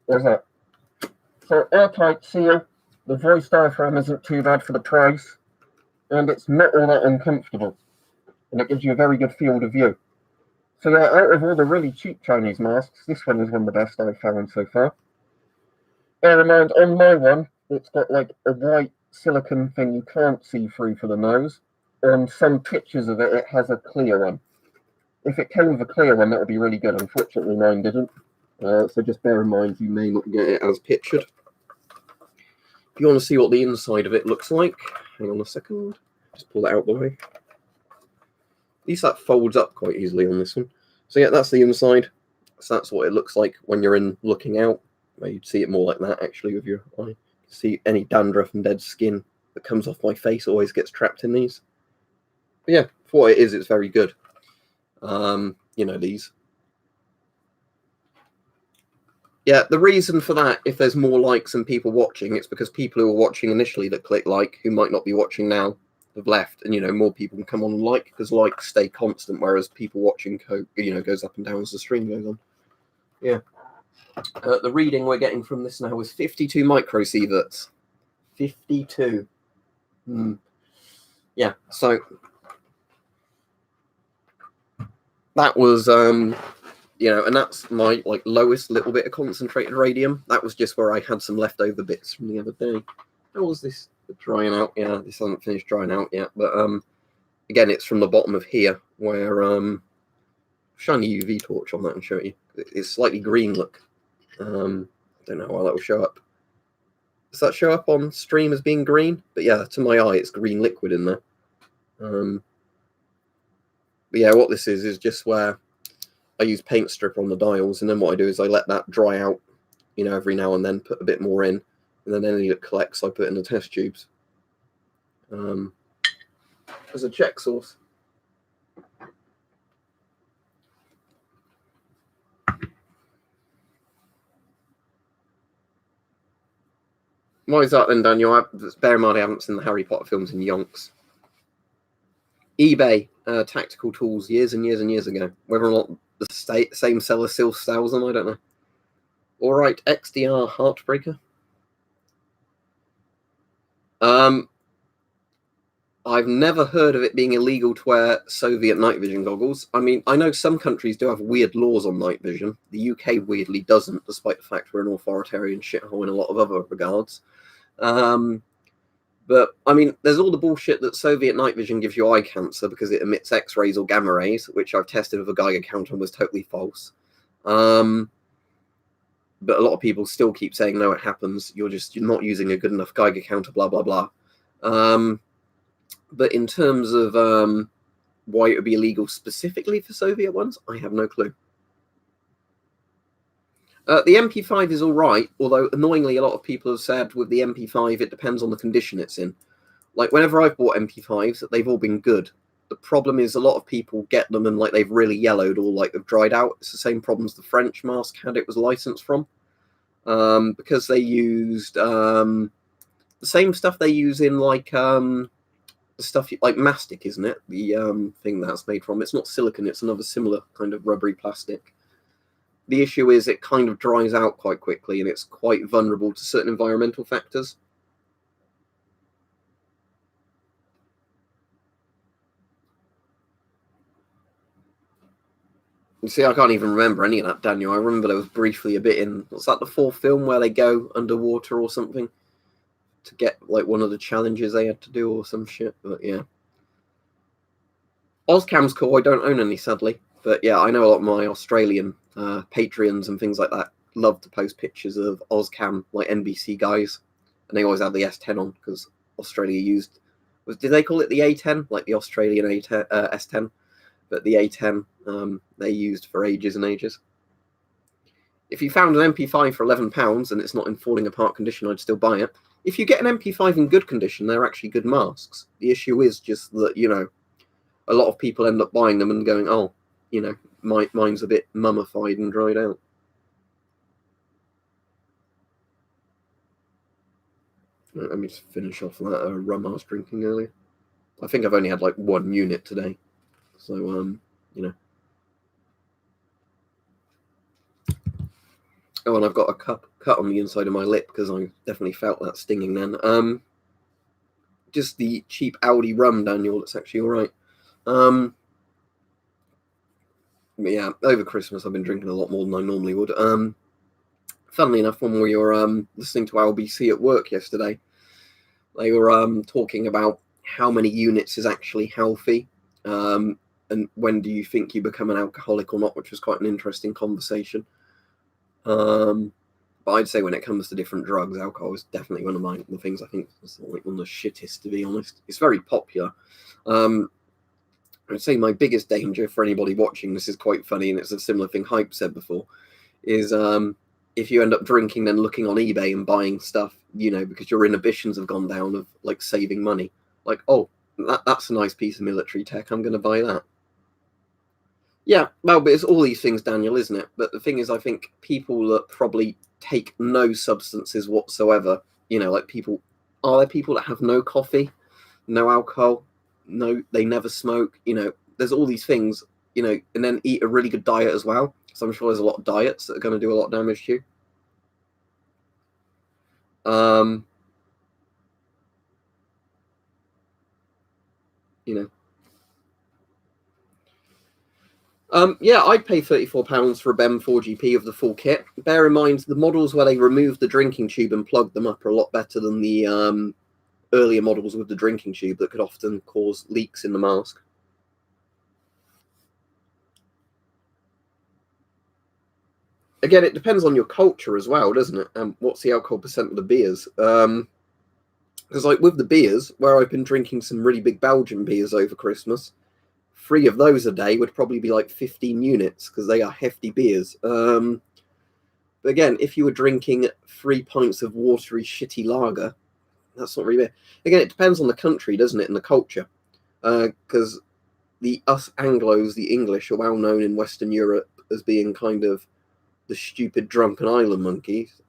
A: There's that. So airtight seal, the voice diaphragm isn't too bad for the price, and it's not all that uncomfortable, and it gives you a very good field of view. So yeah, out of all the really cheap Chinese masks, this one is one of the best I've found so far. Bear in mind, on my one, it's got like a white silicone thing you can't see through for the nose. On some pictures of it, it has a clear one. If it came with a clear one, that would be really good. Unfortunately, mine didn't. So just bear in mind, you may not get it as pictured. If you want to see what the inside of it looks like, hang on a second. Just pull it out the way. At least that folds up quite easily on this one. So yeah, that's the inside. So that's what it looks like when you're in looking out. Where you'd see it more like that, actually, with your eye. See any dandruff and dead skin that comes off my face always gets trapped in these. But yeah, for what it is, it's very good. You know, these. Yeah, the reason for that, if there's more likes and people watching, it's because people who were watching initially that click like, who might not be watching now, have left, and you know, more people can come on and like, because likes stay constant, whereas people watching, goes up and down as the stream goes on. Yeah. The reading we're getting from this now is 52 microsieverts. 52. Yeah, so that was and that's my like lowest little bit of concentrated radium. That was just where I had some leftover bits from the other day. How was this drying out? Yeah, this hasn't finished drying out yet, but again, it's from the bottom of here where shine the UV torch on that and show you. It's slightly green look. I don't know how that will show up. Does that show up on stream as being green? But yeah, to my eye, it's green liquid in there. But yeah, what this is just where I use paint strip on the dials, and then what I do is I let that dry out, every now and then, put a bit more in, and then any that collects, I put in the test tubes. As a check source. Why is that then, Daniel? Bear in mind, I haven't seen the Harry Potter films in yonks. eBay, tactical tools, years and years and years ago. Whether or not the same seller still sells them, I don't know. All right, XDR Heartbreaker. I've never heard of it being illegal to wear Soviet night vision goggles. I mean, I know some countries do have weird laws on night vision. The UK weirdly doesn't, despite the fact we're an authoritarian shithole in a lot of other regards. But, I mean, there's all the bullshit that Soviet night vision gives you eye cancer because it emits X-rays or gamma rays, which I've tested with a Geiger counter and was totally false. But a lot of people still keep saying, no, it happens. You're not using a good enough Geiger counter, blah, blah, blah. But in terms of why it would be illegal specifically for Soviet ones, I have no clue. The MP5 is all right, although annoyingly a lot of people have said with the MP5 it depends on the condition it's in. Like whenever I've bought MP5s, they've all been good. The problem is a lot of people get them and like they've really yellowed or like they've dried out. It's the same problems the French mask had it was licensed from, because they used the same stuff they use in like the stuff like mastic, isn't it? The thing that's made from. It's not silicon. It's another similar kind of rubbery plastic. The issue is it kind of dries out quite quickly and it's quite vulnerable to certain environmental factors. You see, I can't even remember any of that, Daniel. I remember there was briefly a bit in, what's that, the fourth film where they go underwater or something to get like one of the challenges they had to do or some shit. But yeah. Ozcam's cool. I don't own any, sadly. But yeah, I know a lot of my Australian Patreons and things like that love to post pictures of Ozcam, like NBC guys. And they always have the S10 on because Australia used, did they call it the A10? Like the Australian A10, S10? But the A10 they used for ages and ages. If you found an MP5 for £11 and it's not in falling apart condition, I'd still buy it. If you get an MP5 in good condition, they're actually good masks. The issue is just that, a lot of people end up buying them and going, oh, mine's a bit mummified and dried out. Let me just finish off that rum I was drinking earlier. I think I've only had like one unit today. So, Oh, and I've got a cut on the inside of my lip because I definitely felt that stinging then. Just the cheap Audi rum, Daniel. It's actually all right. But yeah, over Christmas I've been drinking a lot more than I normally would. Funnily enough, when we were listening to LBC at work yesterday, they were talking about how many units is actually healthy, and when do you think you become an alcoholic or not, which was quite an interesting conversation. But I'd say when it comes to different drugs, alcohol is definitely one of the things I think is like one of the shittest, to be honest. It's very popular. I'd say my biggest danger for anybody watching this is quite funny, and it's a similar thing Hype said before, is if you end up drinking then looking on eBay and buying stuff, because your inhibitions have gone down of like saving money. Like, oh, that's a nice piece of military tech. I'm going to buy that. Yeah, well, but it's all these things, Daniel, isn't it? But the thing is, I think people that probably take no substances whatsoever, like are there people that have no coffee, no alcohol, no, they never smoke, there's all these things, and then eat a really good diet as well. So I'm sure there's a lot of diets that are going to do a lot of damage to you. Yeah, I'd pay £34 for a BEM 4GP of the full kit. Bear in mind, the models where they removed the drinking tube and plugged them up are a lot better than the earlier models with the drinking tube that could often cause leaks in the mask. Again, it depends on your culture as well, doesn't it? And what's the alcohol percent of the beers? Because like with the beers, where I've been drinking some really big Belgian beers over Christmas, 3 of those a day would probably be like 15 units because they are hefty beers. But again, if you were drinking 3 pints of watery, shitty lager, that's not really beer. Again, it depends on the country, doesn't it, and the culture. Because us Anglos, the English, are well known in Western Europe as being kind of the stupid drunken island monkeys.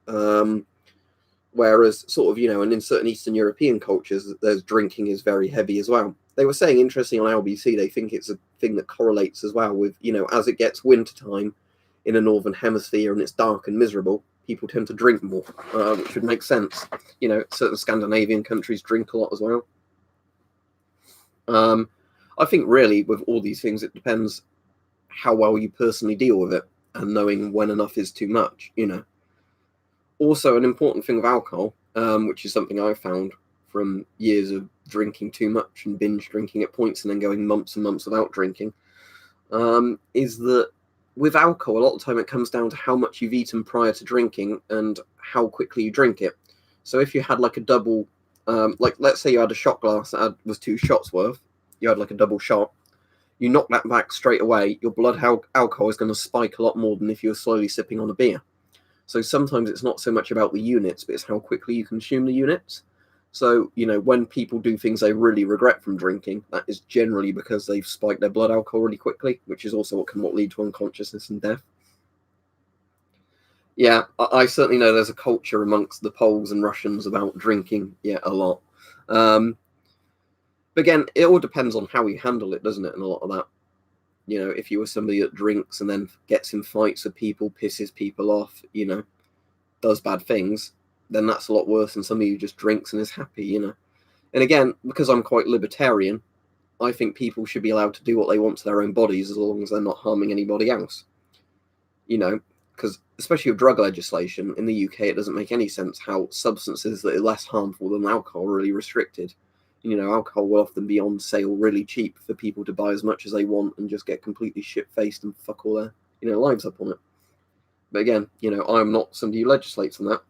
A: Whereas sort of, and in certain Eastern European cultures, there's drinking is very heavy as well. They were saying, interestingly, on LBC, they think it's a thing that correlates as well with, as it gets wintertime in a northern hemisphere and it's dark and miserable, people tend to drink more, which would make sense. Certain Scandinavian countries drink a lot as well. I think really with all these things, it depends how well you personally deal with it and knowing when enough is too much, Also, an important thing with alcohol, which is something I found from years of drinking too much and binge drinking at points and then going months and months without drinking, is that with alcohol, a lot of the time it comes down to how much you've eaten prior to drinking and how quickly you drink it. So if you had like a double, like let's say you had a shot glass that was 2 shots worth, you had like a double shot, you knock that back straight away, your blood alcohol is going to spike a lot more than if you were slowly sipping on a beer. So sometimes it's not so much about the units, but it's how quickly you consume the units. So, when people do things they really regret from drinking, that is generally because they've spiked their blood alcohol really quickly, which is also what can lead to unconsciousness and death. Yeah, I certainly know there's a culture amongst the Poles and Russians about drinking, a lot. But again, it all depends on how you handle it, doesn't it? And a lot of that. If you were somebody that drinks and then gets in fights with people, pisses people off, does bad things, then that's a lot worse than somebody who just drinks and is happy, And again, because I'm quite libertarian, I think people should be allowed to do what they want to their own bodies as long as they're not harming anybody else. Because especially with drug legislation in the UK, it doesn't make any sense how substances that are less harmful than alcohol are really restricted. Alcohol will often be on sale really cheap for people to buy as much as they want and just get completely shit-faced and fuck all their, lives up on it. But again, I'm not somebody who legislates on that.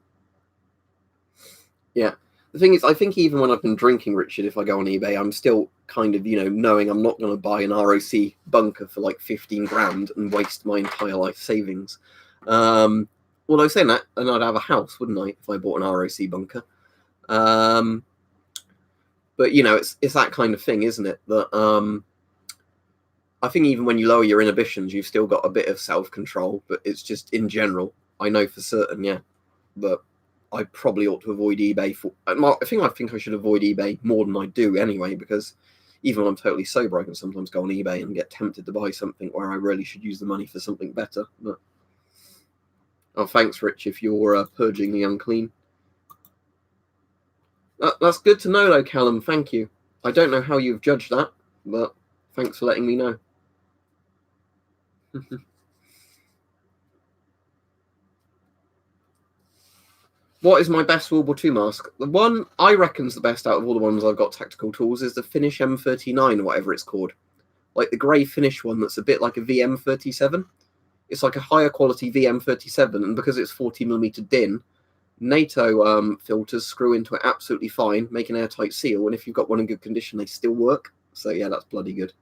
A: Yeah. The thing is, I think even when I've been drinking, Richard, if I go on eBay, I'm still kind of, knowing I'm not going to buy an ROC bunker for like 15 grand and waste my entire life savings. Although saying that, and I'd have a house, wouldn't I, if I bought an ROC bunker? But it's that kind of thing, isn't it? That I think even when you lower your inhibitions, you've still got a bit of self-control. But it's just in general, I know for certain, yeah. But I probably ought to avoid eBay. I think I should avoid eBay more than I do anyway, because even when I'm totally sober, I can sometimes go on eBay and get tempted to buy something where I really should use the money for something better. But thanks, Rich, if you're purging the unclean. That's good to know, though, Callum. Thank you. I don't know how you've judged that, but thanks for letting me know. What is my best World War II mask? The one I reckon's the best out of all the ones I've got tactical tools is the Finnish M39 or whatever it's called. Like the grey Finnish one that's a bit like a VM37. It's like a higher quality VM37, and because it's 40mm DIN, NATO filters screw into it absolutely fine, make an airtight seal, and if you've got one in good condition, they still work. So yeah, that's bloody good.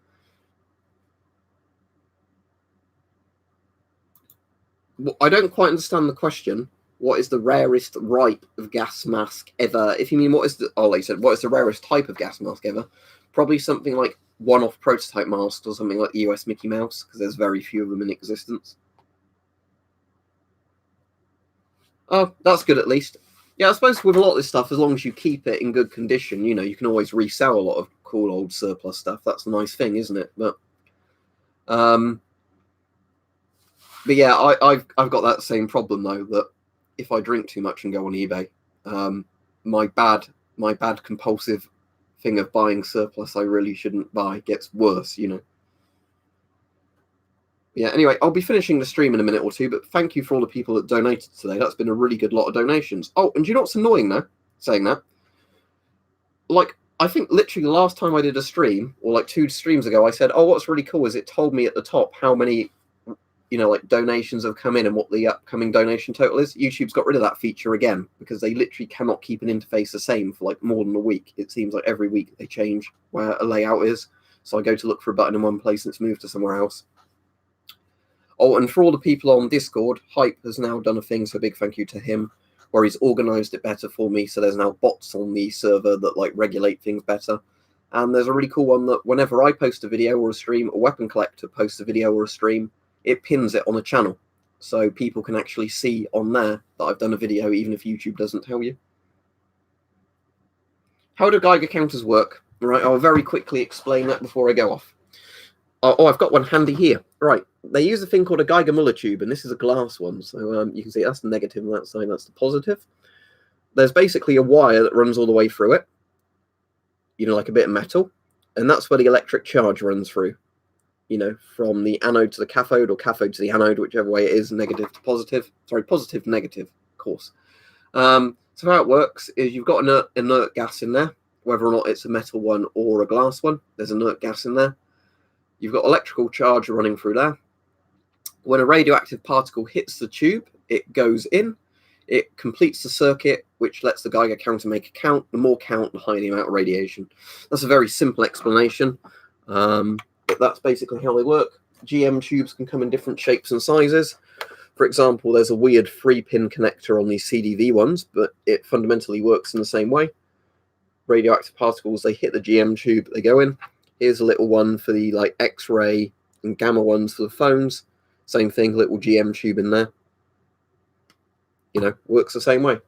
A: I don't quite understand the question. What is the rarest type of gas mask ever? If you mean what is like you said, what is the rarest type of gas mask ever? Probably something like one-off prototype masks or something like the US Mickey Mouse, because there's very few of them in existence. Oh, that's good at least. Yeah, I suppose with a lot of this stuff, as long as you keep it in good condition, you can always resell a lot of cool old surplus stuff. That's a nice thing, isn't it? But yeah, I've got that same problem though, that if I drink too much and go on eBay, my bad compulsive thing of buying surplus I really shouldn't buy gets worse. Yeah, anyway, I'll be finishing the stream in a minute or two, but thank you for all the people that donated today. That's been a really good lot of donations. Oh, and do you know what's annoying now, saying that? Like, I think literally the last time I did a stream, or like 2 streams ago, I said, oh, what's really cool is it told me at the top how many, like donations have come in and what the upcoming donation total is. YouTube's got rid of that feature again because they literally cannot keep an interface the same for like more than a week. It seems like every week they change where a layout is. So I go to look for a button in one place and it's moved to somewhere else. Oh, and for all the people on Discord, Hype has now done a thing, so big thank you to him, where he's organized it better for me. So there's now bots on the server that like regulate things better. And there's a really cool one that whenever I post a video or a stream, a weapon collector posts a video or a stream, it pins it on a channel. So people can actually see on there that I've done a video, even if YouTube doesn't tell you. How do Geiger counters work? Right, I'll very quickly explain that before I go off. Oh, I've got one handy here. Right, they use a thing called a Geiger-Müller tube, and this is a glass one. So you can see that's the negative on that side, that's the positive. There's basically a wire that runs all the way through it, like a bit of metal, and that's where the electric charge runs through, from the anode to the cathode or cathode to the anode, whichever way it is, negative to positive. Sorry, positive to negative, of course. So how it works is you've got an inert gas in there, whether or not it's a metal one or a glass one. There's inert gas in there. You've got electrical charge running through there. When a radioactive particle hits the tube, it goes in. It completes the circuit, which lets the Geiger counter make a count. The more count, the higher the amount of radiation. That's a very simple explanation, but that's basically how they work. GM tubes can come in different shapes and sizes. For example, there's a weird 3-pin connector on these CDV ones, but it fundamentally works in the same way. Radioactive particles, they hit the GM tube, they go in. Here's a little one for the like X-ray and gamma ones for the phones. Same thing, little GM tube in there. Works the same way.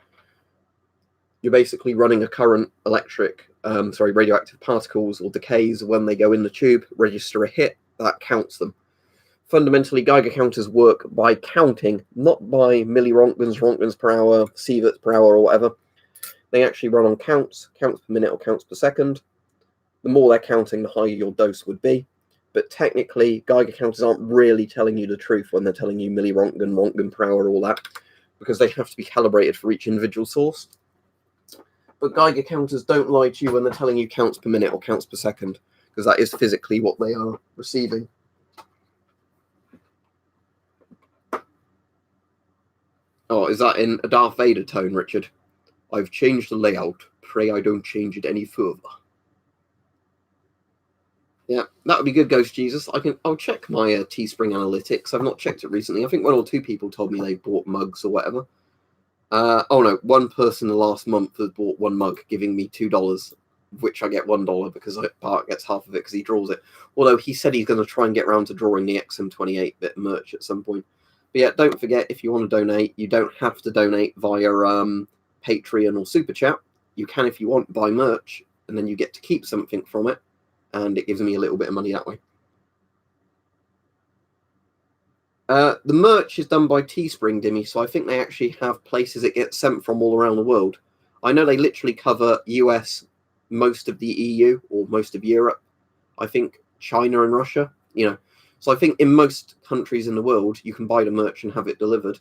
A: You're basically running a current radioactive particles or decays when they go in the tube, register a hit, that counts them. Fundamentally, Geiger counters work by counting, not by millirontgens per hour, sieverts per hour, or whatever. They actually run on counts per minute or counts per second. The more they're counting, the higher your dose would be. But technically, Geiger counters aren't really telling you the truth when they're telling you millirontgen per hour, all that, because they have to be calibrated for each individual source. But Geiger counters don't lie to you when they're telling you counts per minute or counts per second, because that is physically what they are receiving. Oh, is that in a Darth Vader tone, Richard? I've changed the layout. Pray I don't change it any further. Yeah, that would be good, Ghost Jesus. I'll check my Teespring analytics. I've not checked it recently. I think 1 or 2 people told me they bought mugs or whatever. Oh no, one person the last month has bought 1 mug, giving me $2, which I get $1 because Bart gets half of it because he draws it. Although he said he's going to try and get around to drawing the XM28-bit merch at some point. But yeah, don't forget, if you want to donate, you don't have to donate via Patreon or Super Chat. You can, if you want, buy merch, and then you get to keep something from it. And it gives me a little bit of money that way. The merch is done by Teespring, Dimmy, so I think they actually have places it gets sent from all around the world. I know they literally cover US, most of the EU, or most of Europe. I think China and Russia, So I think in most countries in the world, you can buy the merch and have it delivered.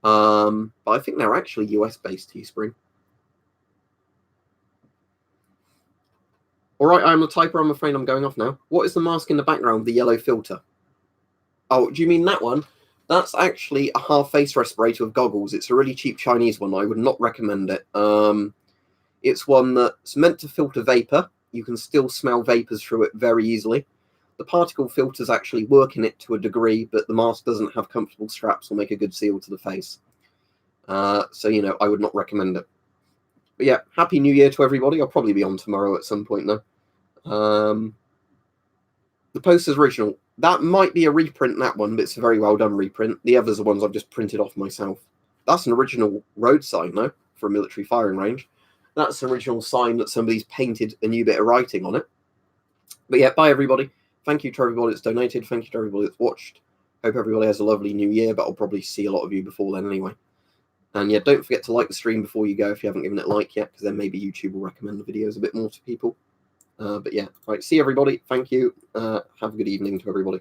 A: But I think they're actually US-based, Teespring. All right, I'm the typer. I'm afraid I'm going off now. What is the mask in the background with the yellow filter? Oh, do you mean that one? That's actually a half-face respirator with goggles. It's a really cheap Chinese one. I would not recommend it. It's one that's meant to filter vapor. You can still smell vapors through it very easily. The particle filters actually work in it to a degree, but the mask doesn't have comfortable straps or make a good seal to the face. So, I would not recommend it. But yeah, Happy New Year to everybody. I'll probably be on tomorrow at some point, though. The poster's original. That might be a reprint, that one, but it's a very well done reprint. The others are ones I've just printed off myself. That's an original road sign, though, for a military firing range. That's an original sign that somebody's painted a new bit of writing on it. But yeah, bye, everybody. Thank you to everybody that's donated. Thank you to everybody that's watched. Hope everybody has a lovely new year, but I'll probably see a lot of you before then anyway. And yeah, don't forget to like the stream before you go if you haven't given it a like yet, because then maybe YouTube will recommend the videos a bit more to people. But yeah, right, see everybody. Thank you. Have a good evening to everybody.